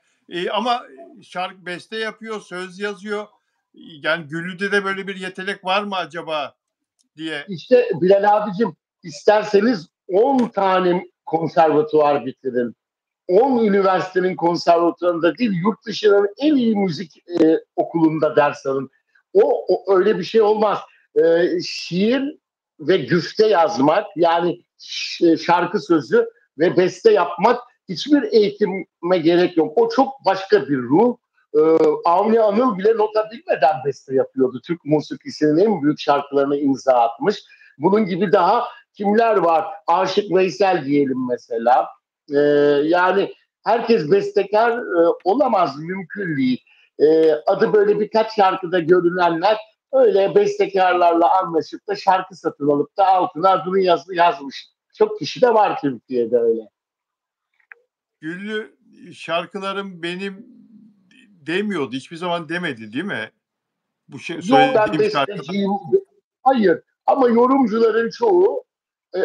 S1: Ama şarkı beste yapıyor, söz yazıyor. Yani Güllü'de de böyle bir yetenek var mı acaba diye.
S2: işte Bilal abicim isterseniz 10 tane konservatuvar bitirin. 10 üniversitenin konservatuvarında değil, yurt dışının en iyi müzik okulunda ders alın. O öyle bir şey olmaz. Şiir ve güfte yazmak, yani şarkı sözü ve beste yapmak hiçbir eğitime gerek yok. O çok başka bir ruh. Ee, Avni Anıl bile nota bilmeden beste yapıyordu. Türk musikisinin en büyük şarkılarına imza atmış. Bunun gibi daha kimler var? Aşık Veysel diyelim mesela. Ee, Yani herkes bestekar olamaz, mümkün değil. Adı böyle birkaç şarkıda görünenler öyle bestekarlarla anlaşıp da şarkı satın alıp da altına adını yazmış. Çok kişi de var Türkiye'de öyle.
S1: Güllü şarkılarım benim demiyordu. Hiçbir zaman demedi değil mi?
S2: Yok ben
S1: Söylediğim şarkılar.
S2: besteciyim. Hayır ama yorumcuların çoğu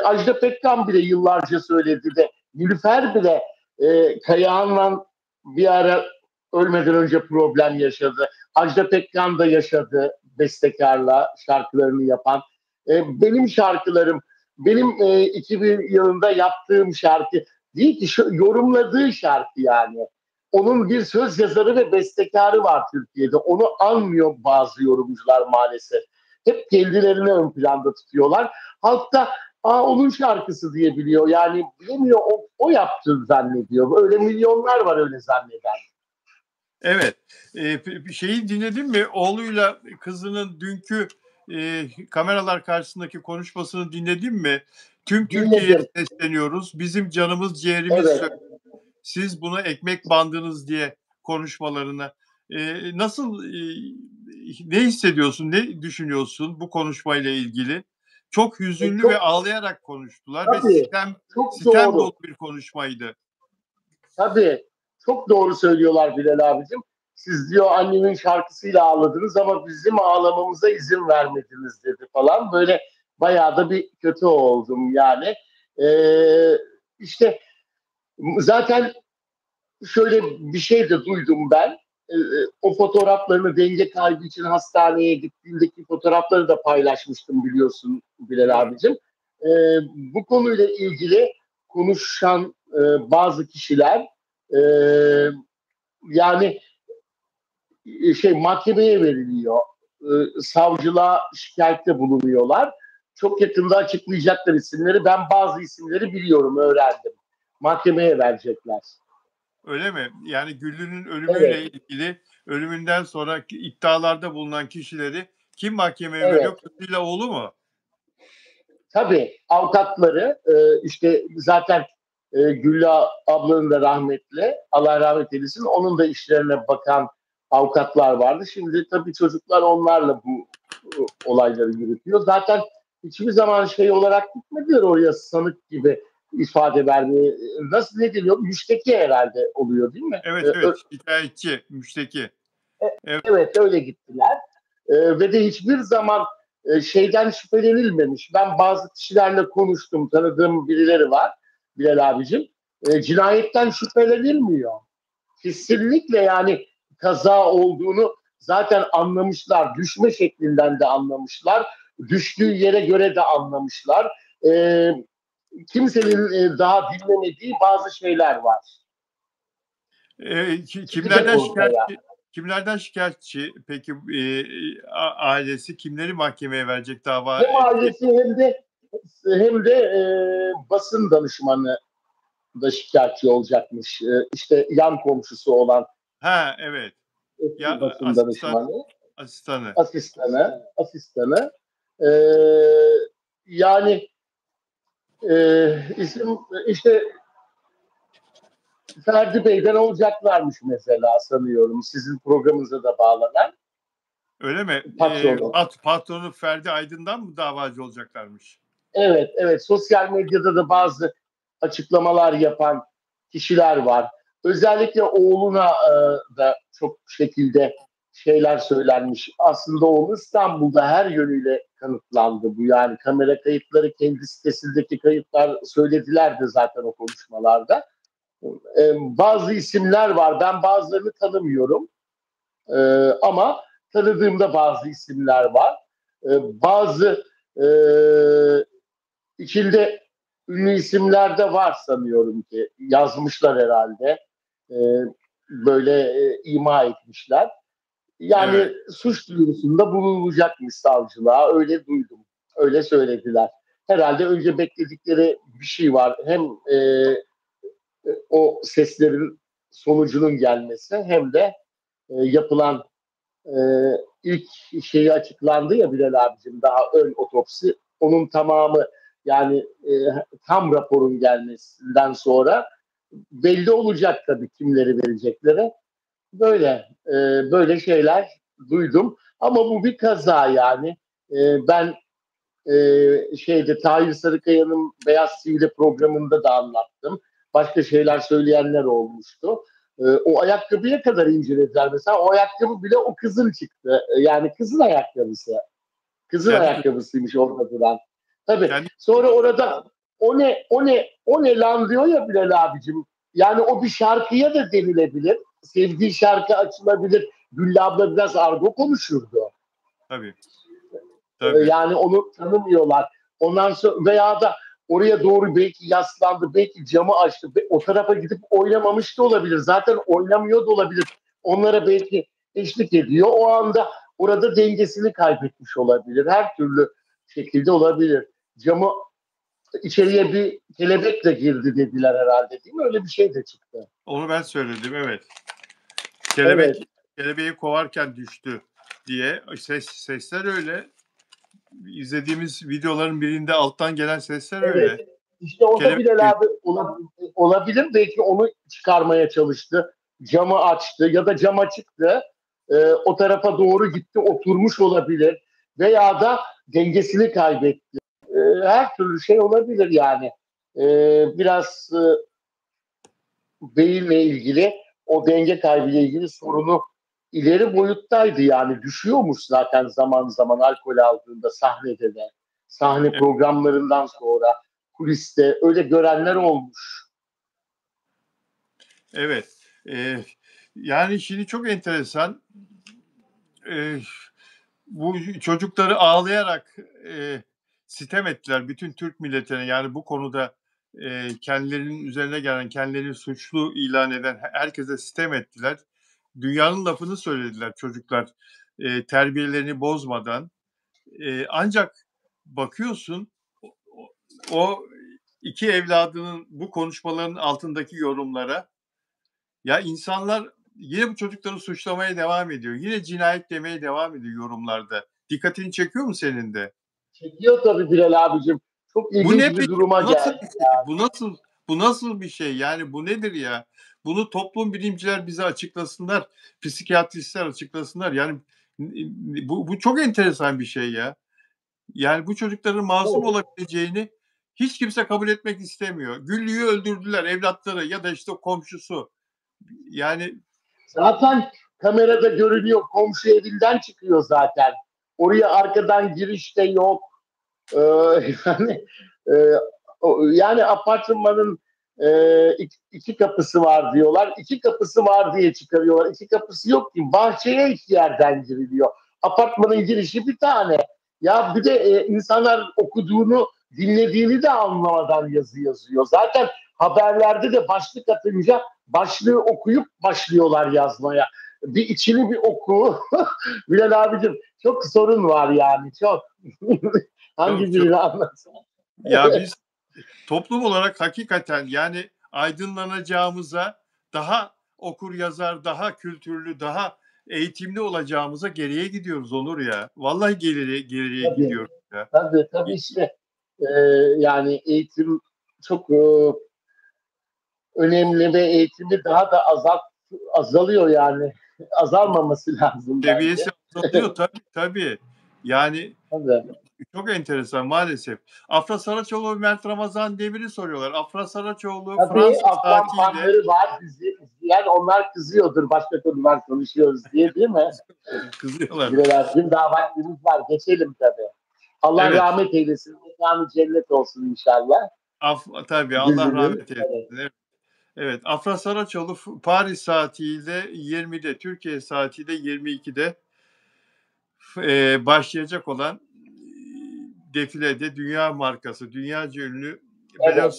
S2: Ajda Pekkan bile yıllarca söyledi de Nilüfer bile Kayahan'la bir ara ölmeden önce problem yaşadı. Ajda Pekkan da yaşadı bestekarla şarkılarını yapan. Benim şarkılarım, benim 2000 yılında yaptığım şarkı değil ki şu, yorumladığı şarkı yani. Onun bir söz yazarı ve bestekarı var Türkiye'de. Onu anmıyor bazı yorumcular maalesef. Hep kendilerini ön planda tutuyorlar. Halkta onun şarkısı diye biliyor. Yani bilemiyor o yaptı zannediyor. Öyle milyonlar var öyle zanneden.
S1: Evet. Şeyi dinledin mi? Oğluyla kızının dünkü kameralar karşısındaki konuşmasını dinledin mi? Tüm Türkiye'ye
S2: Dinledim.
S1: sesleniyoruz. Bizim canımız ciğerimiz
S2: Evet.
S1: siz buna ekmek bandınız diye konuşmalarını. Nasıl ne hissediyorsun, ne düşünüyorsun bu konuşmayla ilgili? Çok hüzünlü ve
S2: Çok
S1: ağlayarak konuştular ve
S2: tabii. Çok
S1: sitem
S2: doğru.
S1: dolu bir konuşmaydı.
S2: Tabii. Çok doğru söylüyorlar Bilal abicim. Siz diyor annemin şarkısıyla ağladınız ama bizim ağlamamıza izin vermediniz dedi falan. Böyle bayağı da bir kötü oldum yani. İşte zaten şöyle bir şey de duydum ben. O fotoğraflarını denge kaybı için hastaneye gittiğindeki fotoğrafları da paylaşmıştım biliyorsun Bilal
S1: Biliyorum.
S2: abicim. Bu konuyla ilgili konuşan bazı kişiler Yani mahkemeye veriliyor. Savcılığa şikayette bulunuyorlar. Çok yakında açıklayacaklar isimleri. Ben bazı isimleri biliyorum, öğrendim. Mahkemeye verecekler.
S1: Öyle mi? Yani Güllü'nün ölümüyle
S2: Evet,
S1: ilgili, ölümünden sonra iddialarda bulunan kişileri kim mahkemeye veriyor?
S2: evet.
S1: Kızıyla oğlu mu?
S2: Tabii avukatları işte zaten Güllü ablanın da rahmetli, Allah rahmet eylesin, onun da işlerine bakan avukatlar vardı. Şimdi tabii çocuklar onlarla bu olayları yürütüyor. Zaten hiçbir zaman şey olarak gitmediler oraya, sanık gibi ifade vermeye. Nasıl, ne deniyor? Müşteki herhalde oluyor, değil mi?
S1: Evet, evet. Şikayetçi, müşteki. Evet,
S2: Evet, öyle gittiler. Ve de hiçbir zaman şeyden şüphelenilmemiş. Ben bazı kişilerle konuştum, tanıdığım birileri var, Bilal abicim. Cinayetten şüphelenilmiyor. Kesinlikle, yani kaza olduğunu zaten anlamışlar. Düşme şeklinden de anlamışlar. Düştüğü yere göre de anlamışlar. Kimsenin daha dinlemediği bazı şeyler var. Çıkacak
S1: Kimlerden
S2: ortaya.
S1: şikayetçi? Kimlerden şikayetçi? Peki ailesi kimleri mahkemeye verecek dava
S2: Hem
S1: edecek?
S2: ailesi hem de basın danışmanı da şikayetçi olacakmış. İşte yan komşusu olan
S1: Ha, evet.
S2: eski
S1: Ya
S2: basın danışmanı,
S1: asistanı.
S2: asistanı. E, Yani isim işte Ferdi Bey'den olacaklarmış mesela, sanıyorum. Sizin programınıza da bağlanan
S1: Öyle mi?
S2: patronu.
S1: Patronu Ferdi Aydın'dan mı davacı olacaklarmış?
S2: Evet, evet. Sosyal medyada da bazı açıklamalar yapan kişiler var. Özellikle oğluna da çok şekilde şeyler söylenmiş. Aslında oğlu İstanbul'da her yönüyle kanıtlandı bu. Yani kamera kayıtları, kendi sitesindeki kayıtlar, söylediler de zaten o konuşmalarda. Bazı isimler var. Ben bazılarını tanımıyorum. Ama tanıdığımda bazı isimler var. Bazı e, İçinde ünlü isimler de var, sanıyorum ki. Yazmışlar herhalde. Ee, Böyle ima etmişler. Yani
S1: Evet.
S2: suç duyurusunda bulunulacakmış savcılığa. Öyle duydum. Öyle söylediler. Herhalde önce bekledikleri bir şey var. Hem o seslerin sonucunun gelmesi, hem de yapılan e, ilk şeyi açıklandı ya Bilal abicim, daha ön otopsi, onun tamamı, yani tam raporun gelmesinden sonra belli olacak tabii kimleri verecekleri. Böyle böyle şeyler duydum ama bu bir kaza yani. Ben Tahir Sarıkaya'nın Beyaz TV'de programında da anlattım. Başka şeyler söyleyenler olmuştu. O ayakkabıya kadar incelediler mesela. O ayakkabı bile o kızın çıktı. Yani kızın ayakkabısı. Kızın
S1: Kendi
S2: ayakkabısıymış orada duran. Tabii.
S1: kendi
S2: Sonra orada o ne lan diyor ya Bilal abicim. Yani o bir şarkıya da denilebilir. Sevdiği şarkı açılabilir. Güllü abla biraz argo konuşurdu.
S1: tabii. Tabii.
S2: Yani onu tanımıyorlar. Ondan sonra veya da oraya doğru belki yaslandı, belki camı açtı. O tarafa gidip oynamamış da olabilir. Zaten oynamıyor da olabilir. Onlara belki eşlik ediyor. O anda orada dengesini kaybetmiş olabilir. Her türlü şekilde olabilir. Camı içeriye bir kelebek de girdi dediler herhalde, değil mi? Öyle bir şey de çıktı.
S1: Onu ben söyledim, evet.
S2: Evet,
S1: Kelebeği kovarken düştü diye sesler öyle. İzlediğimiz videoların birinde alttan gelen sesler
S2: evet.
S1: öyle.
S2: İşte o da
S1: Kelebek
S2: Bilal abi olabilir. Belki onu çıkarmaya çalıştı. Camı açtı ya da cama çıktı. O tarafa doğru gitti, oturmuş olabilir. Veya da dengesini kaybetti. Her türlü şey olabilir yani. Biraz beyinle ilgili, o denge kaybıyla ilgili sorunu ileri boyuttaydı yani. Düşüyormuş zaten zaman zaman alkol aldığında, sahnede de. Sahne programlarından sonra kuliste öyle görenler olmuş.
S1: evet. Yani şimdi çok enteresan. Eee, Bu çocukları ağlayarak sitem ettiler bütün Türk milletine. Yani bu konuda kendilerinin üzerine gelen, kendilerini suçlu ilan eden herkese sitem ettiler. Dünyanın lafını söylediler çocuklar, terbiyelerini bozmadan. Ancak bakıyorsun o 2 evladının bu konuşmaların altındaki yorumlara, ya insanlar yine bu çocukları suçlamaya devam ediyor. Yine cinayet demeye devam ediyor yorumlarda. Dikkatini çekiyor mu senin de?
S2: Çekiyor tabii Bilal abicim. Çok
S1: Bu
S2: ilginç
S1: ne
S2: bir
S1: peki?
S2: duruma
S1: Bu nasıl
S2: geldi.
S1: bir şey? Bu nasıl bir şey? Yani bu nedir ya? Bunu toplum bilimciler bize açıklasınlar, psikiyatristler açıklasınlar. Yani bu çok enteresan bir şey ya. Yani bu çocukların masum
S2: Bu
S1: olabileceğini hiç kimse kabul etmek istemiyor. Güllü'yü öldürdüler evlatları ya da işte o komşusu. Yani
S2: zaten kamerada görünüyor. Komşu evinden çıkıyor zaten. Oraya arkadan giriş de yok. Ee, yani e, yani apartmanın iki kapısı var diyorlar. İki kapısı var diye çıkarıyorlar. İki kapısı yok ki. Bahçeye iki yerden giriliyor. Apartmanın girişi bir tane. Ya bir de insanlar okuduğunu, dinlediğini de anlamadan yazı yazıyor. Zaten haberlerde de başlık atınca başlığı okuyup başlıyorlar yazmaya. Bir içini bir oku. Bilal abicim çok sorun var yani çok.
S1: çok
S2: Hangi
S1: çok
S2: birini anlatsın?
S1: ya biz toplum olarak hakikaten yani aydınlanacağımıza, daha okur yazar, daha kültürlü, daha eğitimli olacağımıza geriye gidiyoruz Onur ya. Vallahi geriye
S2: Tabii,
S1: gidiyoruz ya.
S2: tabii işte e, yani eğitim çok önemli ve eğitimi daha da azalıyor yani. Azalmaması lazım
S1: Seviyesi
S2: bence.
S1: azalıyor tabii tabii. Yani
S2: Tabii.
S1: çok enteresan maalesef. Afra Saraçoğlu ve Mert Ramazan Demir'i soruyorlar. Afra Saraçoğlu
S2: Tabii
S1: Fransız
S2: Afgan
S1: saatiyle
S2: fanları var bizi izleyen onlar kızıyordur başka konular konuşuyoruz diye değil mi?
S1: kızıyorlar.
S2: Bilal'cim daha vaktimiz var geçelim tabii. Allah
S1: Evet.
S2: rahmet eylesin. Mekanı cennet olsun inşallah.
S1: Tabii Allah
S2: Güllü'nün.
S1: rahmet eylesin.
S2: Evet.
S1: Evet. Evet, Afra Saraçoğlu Paris saatiyle 20'de, Türkiye saatiyle 22'de başlayacak olan defilede dünya markası, dünyaca ünlü
S2: Evet.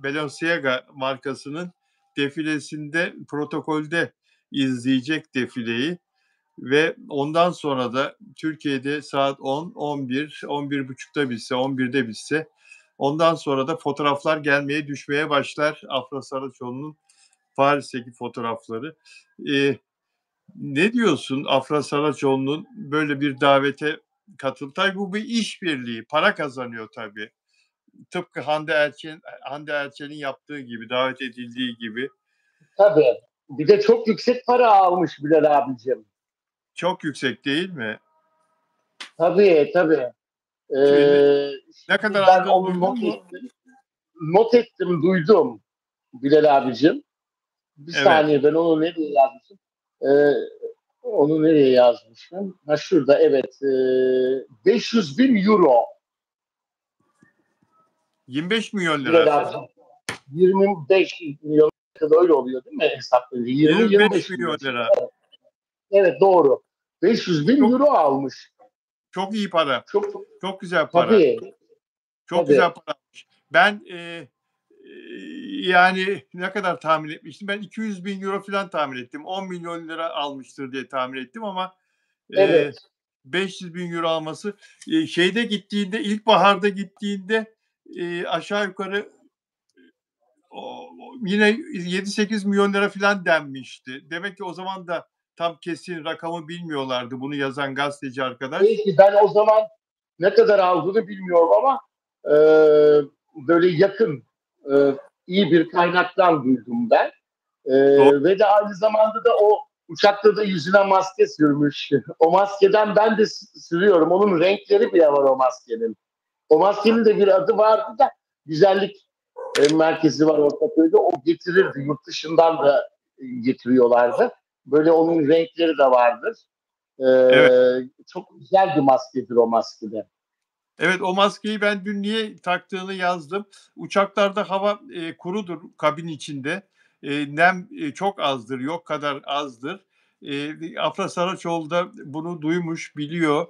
S1: Balenciaga markasının defilesinde, protokolde izleyecek defileyi ve ondan sonra da Türkiye'de saat 10, 11, 11.30'da bitse, 11'de bitse ondan sonra da fotoğraflar gelmeye, düşmeye başlar Afra Saraçoğlu'nun Paris'teki fotoğrafları. Eee, Ne diyorsun Afra Saraçoğlu'nun böyle bir davete katılıp, tabii bu bir işbirliği, para kazanıyor tabii. Tıpkı Hande Erçel'in yaptığı gibi, davet edildiği gibi.
S2: Tabii. Bir de çok yüksek para almış Bilal abicim.
S1: Çok yüksek değil mi?
S2: Tabii.
S1: Ne, ne kadar
S2: Şimdi ben
S1: aldığını
S2: onu
S1: duydun
S2: not
S1: mu?
S2: ettim. Not ettim, duydum Bilal abicim. Bir
S1: Evet.
S2: saniye ben onu nereye yazmışım? Ee, onu nereye yazmışım? Ha şurada evet. 500 bin euro
S1: 25 milyon lira.
S2: Bilal abicim. 25 milyon da öyle oluyor değil mi hesaplayınca?
S1: 25
S2: 20-25
S1: milyon
S2: milyon.
S1: lira.
S2: Evet doğru. 500 bin
S1: Çok
S2: euro almış.
S1: çok iyi para.
S2: Çok çok
S1: Çok güzel para.
S2: tabii
S1: Çok güzel
S2: tabii.
S1: para almış. Ben yani ne kadar tahmin etmiştim? Ben 200 bin euro falan tahmin ettim. 10 milyon lira almıştır diye tahmin ettim ama eee
S2: Evet.
S1: 500 bin euro alması, şeyde gittiğinde, ilkbaharda gittiğinde aşağı yukarı yine 7-8 milyon lira falan denmişti. Demek ki o zaman da tam kesin rakamı bilmiyorlardı bunu yazan gazeteci arkadaş.
S2: Belki ben o zaman ne kadar aldığını bilmiyorum ama e, böyle yakın e, iyi bir kaynaktan duydum ben. E,
S1: Doğru.
S2: ve de aynı zamanda da o uçakta da yüzüne maske sürmüş. O maskeden ben de sürüyorum. Onun renkleri bile var o maskenin. O maskenin de bir adı vardı da güzellik merkezi var Ortaköy'de. O getirirdi. Yurt dışından da getiriyorlardı. Böyle onun renkleri de vardır.
S1: Evet.
S2: Çok güzel bir maskedir o maskede.
S1: Evet, o maskeyi ben dün niye taktığını yazdım. Uçaklarda hava, kurudur kabin içinde. Nem, çok azdır, yok kadar azdır. Afra Saraçoğlu da bunu duymuş, biliyor.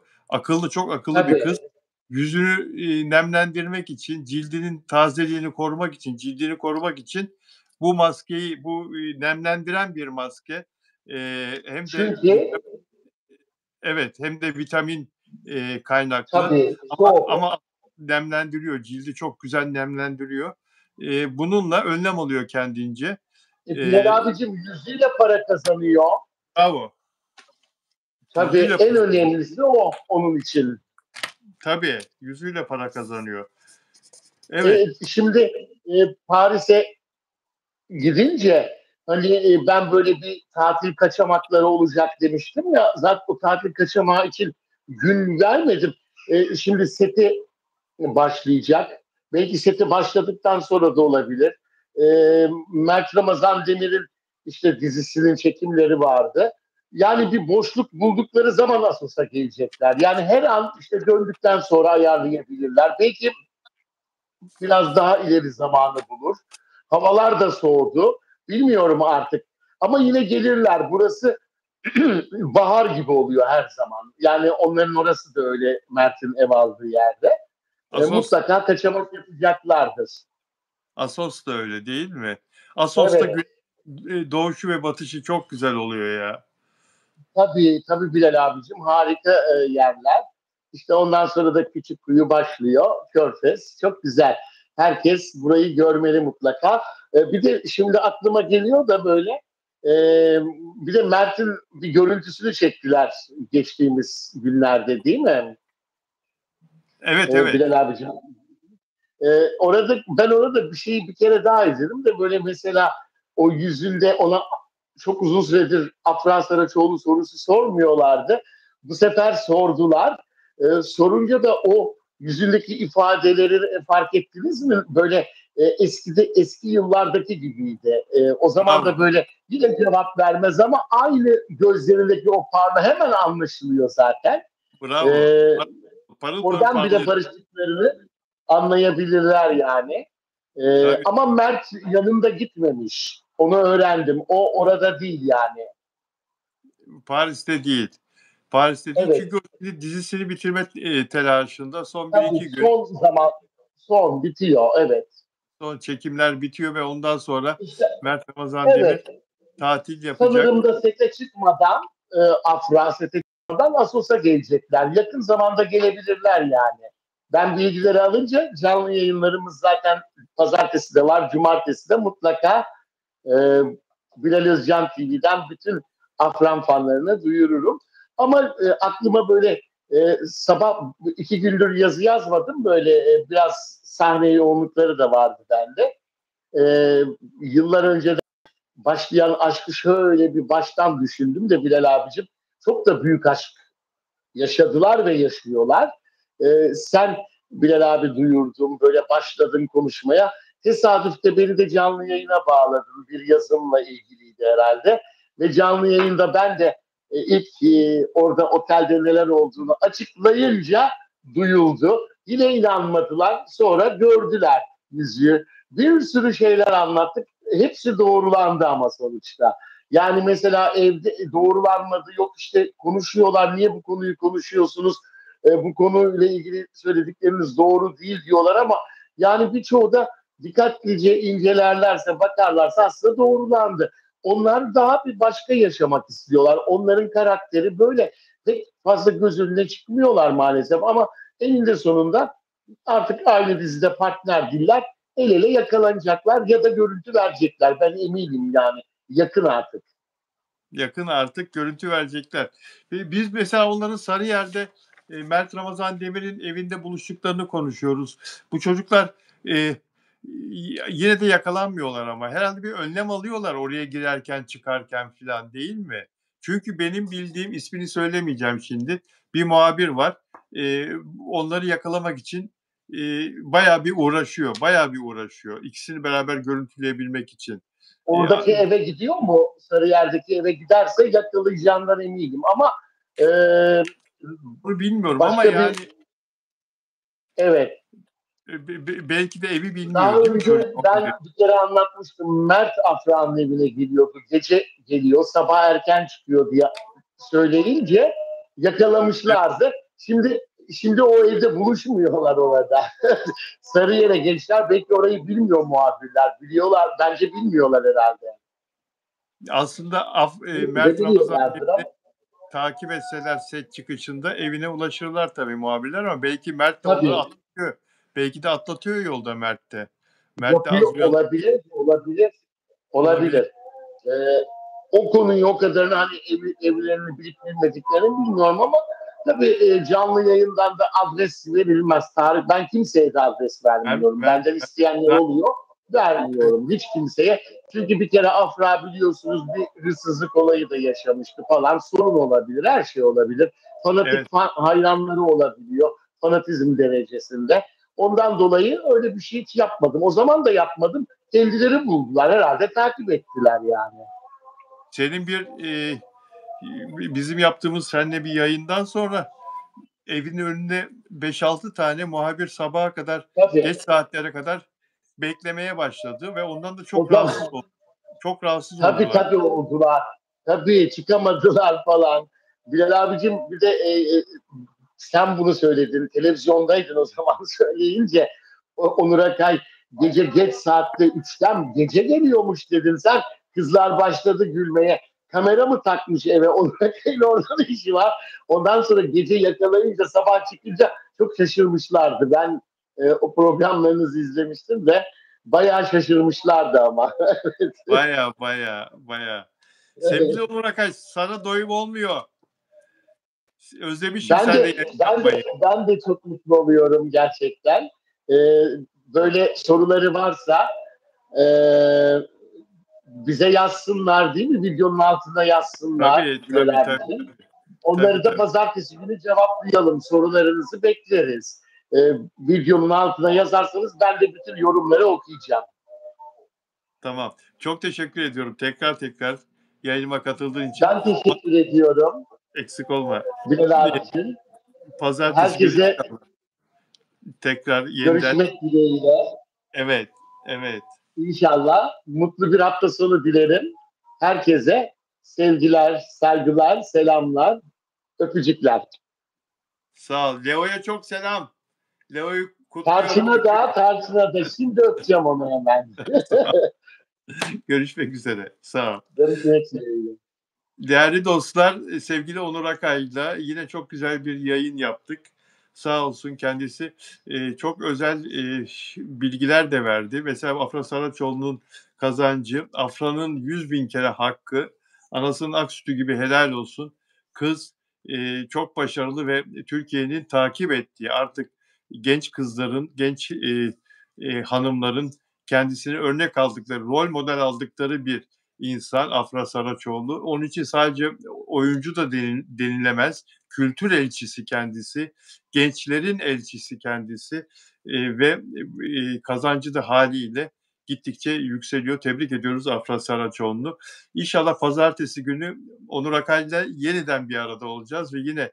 S1: Çok akıllı bir
S2: Tabii,
S1: kız. yüzünü nemlendirmek için, cildinin tazeliğini korumak için, cildini korumak için bu maskeyi, bu nemlendiren bir maske. Hem de
S2: Çünkü
S1: evet, hem de vitamin kaynaklı
S2: tabii soğuk.
S1: ama nemlendiriyor, cildi çok güzel nemlendiriyor. Bununla önlem alıyor kendince.
S2: Bilal
S1: Eee
S2: abicim yüzüyle para kazanıyor.
S1: Bravo.
S2: Tabii
S1: Yüzüyle
S2: en
S1: para
S2: önemlisi o onun için.
S1: tabii, yüzüyle para kazanıyor. Evet,
S2: Şimdi Paris'e gidince hani ben böyle bir tatil kaçamakları olacak demiştim ya. Zaten o tatil kaçamağı için gün vermedim. Şimdi seti başlayacak. Belki seti başladıktan sonra da olabilir. Mert Ramazan Demir'in işte dizisinin çekimleri vardı. Yani bir boşluk buldukları zaman nasıl olsa gelecekler. Yani her an işte döndükten sonra ayarlayabilirler. Belki biraz daha ileri zamanı bulur. Havalar da soğudu. Bilmiyorum artık. Ama yine gelirler. Burası bahar gibi oluyor her zaman. Yani onların orası da öyle Mert'in ev aldığı yerde.
S1: Assos
S2: Mutlaka kaçamak yapacaklardır.
S1: Assos da öyle değil mi? Assos'ta
S2: Evet.
S1: doğuşu ve batışı çok güzel oluyor ya.
S2: Tabii Bilal abicim harika yerler. İşte ondan sonra da küçük kuyu başlıyor. Körfez. Çok güzel. Herkes burayı görmeli mutlaka. Bir de şimdi aklıma geliyor da böyle e, bir de Mert'in bir görüntüsünü çektiler geçtiğimiz günlerde değil mi?
S1: Evet, evet.
S2: Bilal abicim. Orada ben orada bir şeyi bir kere daha izledim de böyle mesela o yüzünde ona çok uzun süredir Afra Saraçoğlu sorusu sormuyorlardı. Bu sefer sordular. Sorunca da o yüzündeki ifadeleri fark ettiniz mi? Böyle eski yıllardaki gibiydi. O zaman da
S1: Bravo.
S2: böyle yine cevap vermez ama aynı gözlerindeki o parma hemen anlaşılıyor zaten. E,
S1: Bravo. Parıl parıl
S2: Oradan bile
S1: parlıyor.
S2: barıştıklarını anlayabilirler yani.
S1: Tabii.
S2: Ama Mert yanında gitmemiş. Onu öğrendim. O orada değil yani.
S1: Paris'te değil. Paris'te değil
S2: Evet.
S1: çünkü o dizisini bitirme telaşında son bir
S2: Tabii
S1: iki gün
S2: son bitiyor. Evet.
S1: son çekimler bitiyor ve ondan sonra
S2: İşte
S1: Mert Ramazan Demir
S2: evet.
S1: tatil yapacak.
S2: Sanırım da sete çıkmadan Afra sete çıkmadan Asos'a gelecekler. Yakın zamanda gelebilirler yani. Ben bilgileri alınca canlı yayınlarımız zaten pazartesi de var, cumartesi de mutlaka e, Bilal Özcan TV'den bütün Afran fanlarına duyururum. Ama aklıma böyle sabah 2 gündür yazı yazmadım. Böyle biraz sahne yoğunlukları da vardı bende. E, Yıllar önce başlayan aşkı şöyle bir baştan düşündüm de Bilal abicim. Çok da büyük aşk yaşadılar ve yaşıyorlar. Sen Bilal abi duyurdun, böyle başladın konuşmaya. Tesadüfte beni de canlı yayına bağladın. Bir yazımla ilgiliydi herhalde. Ve canlı yayında ben de ilk orada otelde neler olduğunu açıklayınca duyuldu. Yine inanmadılar. Sonra gördüler yüzüğü. Bir sürü şeyler anlattık. Hepsi doğrulandı ama sonuçta. Yani mesela evde doğrulanmadı, yok işte konuşuyorlar, niye bu konuyu konuşuyorsunuz, bu konuyla ilgili söyledikleriniz doğru değil diyorlar ama yani birçoğu da dikkatlice incelerlerse, bakarlarsa aslında doğrulandı. Onlar daha bir başka yaşamak istiyorlar. Onların karakteri böyle, pek fazla göz önüne çıkmıyorlar maalesef ama eninde sonunda artık aynı dizide partner değiller, el ele yakalanacaklar ya da görüntü verecekler. Ben eminim yani yakın artık.
S1: Yakın artık görüntü verecekler. Biz mesela onların Sarıyer'de Mert Ramazan Demir'in evinde buluştuklarını konuşuyoruz. Bu çocuklar e, yine de yakalanmıyorlar ama herhalde bir önlem alıyorlar oraya girerken çıkarken falan değil mi? Çünkü benim bildiğim ismini söylemeyeceğim şimdi. Bir muhabir var. Onları yakalamak için bayağı bir uğraşıyor. Bayağı bir uğraşıyor. İkisini beraber görüntüleyebilmek için. E,
S2: Oradaki eve gidiyor mu? Sarıyer'deki eve giderse yakalayacağından eminim ama e,
S1: Bunu bilmiyorum ama
S2: başka
S1: yani
S2: bir evet.
S1: belki de evi
S2: Daha
S1: bilmiyor değil mi çocuk?
S2: önce ben bir kere anlatmıştım. Mert Afra'nın evine geliyordu. Gece geliyor, sabah erken çıkıyor diye söyleyince
S1: Evet,
S2: yakalamışlardı. Şimdi Şimdi o evde buluşmuyorlar orada. Sarıyer'e gençler belki orayı bilmiyor muhabirler. Biliyorlar. Bence bilmiyorlar herhalde.
S1: Aslında
S2: Belki de
S1: Mert Ramazan
S2: biliyorlardır ama
S1: takip etseler set çıkışında evine ulaşırlar tabii muhabirler ama belki Mert de onu
S2: tabii.
S1: atlatıyor. Belki de atlatıyor yolda Mert de. Mert de
S2: Yapıyor
S1: az bir yol
S2: olabilir, olabilir,
S1: olabilir.
S2: olabilir. Ee, O konuyu o kadarını hani evlerini bilip bilmediklerini bilmiyorum ama tabii canlı yayından da adres verilmez. Tarih, ben kimseye de adres vermiyorum.
S1: Mert,
S2: Benden isteyenler
S1: Mert,
S2: oluyor. Vermiyorum hiç kimseye. Çünkü bir kere Afra biliyorsunuz bir hırsızlık olayı da yaşamıştı falan. Sorun olabilir, her şey olabilir. Fanatik
S1: evet.
S2: hayranları olabiliyor. Fanatizm derecesinde. Ondan dolayı öyle bir şey hiç yapmadım. O zaman da yapmadım. Kendileri buldular herhalde takip ettiler yani.
S1: Senin bizim yaptığımız seninle bir yayından sonra evin önünde 5-6 tane muhabir sabaha kadar
S2: Tabii.
S1: geç saatlere kadar beklemeye başladı ve ondan da
S2: O
S1: çok
S2: zaman
S1: rahatsız oldu. Çok rahatsız
S2: tabii
S1: oldular.
S2: tabii oldular. Tabii çıkamadılar falan. Bilal abicim bir de sen bunu söyledin. Televizyondaydın o zaman söyleyince Onur Akay gece geç saatte 3'ten gece geliyormuş dedin sen. Kızlar başladı gülmeye. Kamera mı takmış eve? Onur Akay'la orada ne işi var? Ondan sonra gece yakalayınca sabah çıkınca çok şaşırmışlardı. Ben o programlarınızı izlemiştim de bayağı şaşırmışlardı ama.
S1: Baya baya baya. Sevgili Onur Akay, sana doyum olmuyor. Özlemişim
S2: Ben
S1: seninle
S2: de
S1: yayın
S2: ben de
S1: yapmayı.
S2: ben de çok mutlu oluyorum gerçekten. Böyle soruları varsa e, bize yazsınlar değil mi? Videonun altına yazsınlar
S1: Tabii
S2: Bilal
S1: tabii tabii.
S2: abicim. Onları
S1: Tabii
S2: da
S1: tabii.
S2: pazartesi günü cevaplayalım. Sorularınızı bekleriz. Videonun altına yazarsanız ben de bütün yorumları okuyacağım.
S1: Tamam. Çok teşekkür ediyorum. Tekrar yayınıma katıldığın için.
S2: Ben teşekkür ediyorum
S1: Eksik olma.
S2: Bilal
S1: Ee,
S2: abicim.
S1: Pazartesi günü
S2: Herkese
S1: inşallah. Tekrar yeniden.
S2: görüşmek dileğiyle.
S1: Evet. Evet.
S2: İnşallah mutlu bir hafta sonu dilerim. Herkese sevgiler, saygılar, selamlar, öpücükler.
S1: Sağ ol. Leo'ya çok selam. Leo'yu kutluyorum.
S2: Tarçına da şimdi öpeceğim onu hemen.
S1: Görüşmek üzere. Sağ ol.
S2: Görüşmek üzere.
S1: Değerli dostlar, sevgili Onur Akay'la yine çok güzel bir yayın yaptık. Sağ olsun kendisi çok özel bilgiler de verdi. Mesela Afra Saraçoğlu'nun kazancı, Afra'nın 100.000 kere hakkı, anasının ak sütü gibi helal olsun. Kız çok başarılı ve Türkiye'nin takip ettiği artık genç kızların, genç hanımların kendisini örnek aldıkları, rol model aldıkları bir insan Afra Saraçoğlu. Onun için sadece oyuncu da denilemez. Kültür elçisi kendisi, gençlerin elçisi kendisi ve kazancı da haliyle gittikçe yükseliyor. Tebrik ediyoruz Afra Saraçoğlu'nu. İnşallah pazartesi günü Onur Akay'la yeniden bir arada olacağız ve yine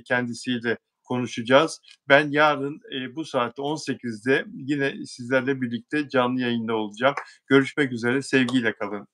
S1: kendisiyle konuşacağız. Ben yarın bu saatte 18'de yine sizlerle birlikte canlı yayında olacağım. Görüşmek üzere, sevgiyle kalın.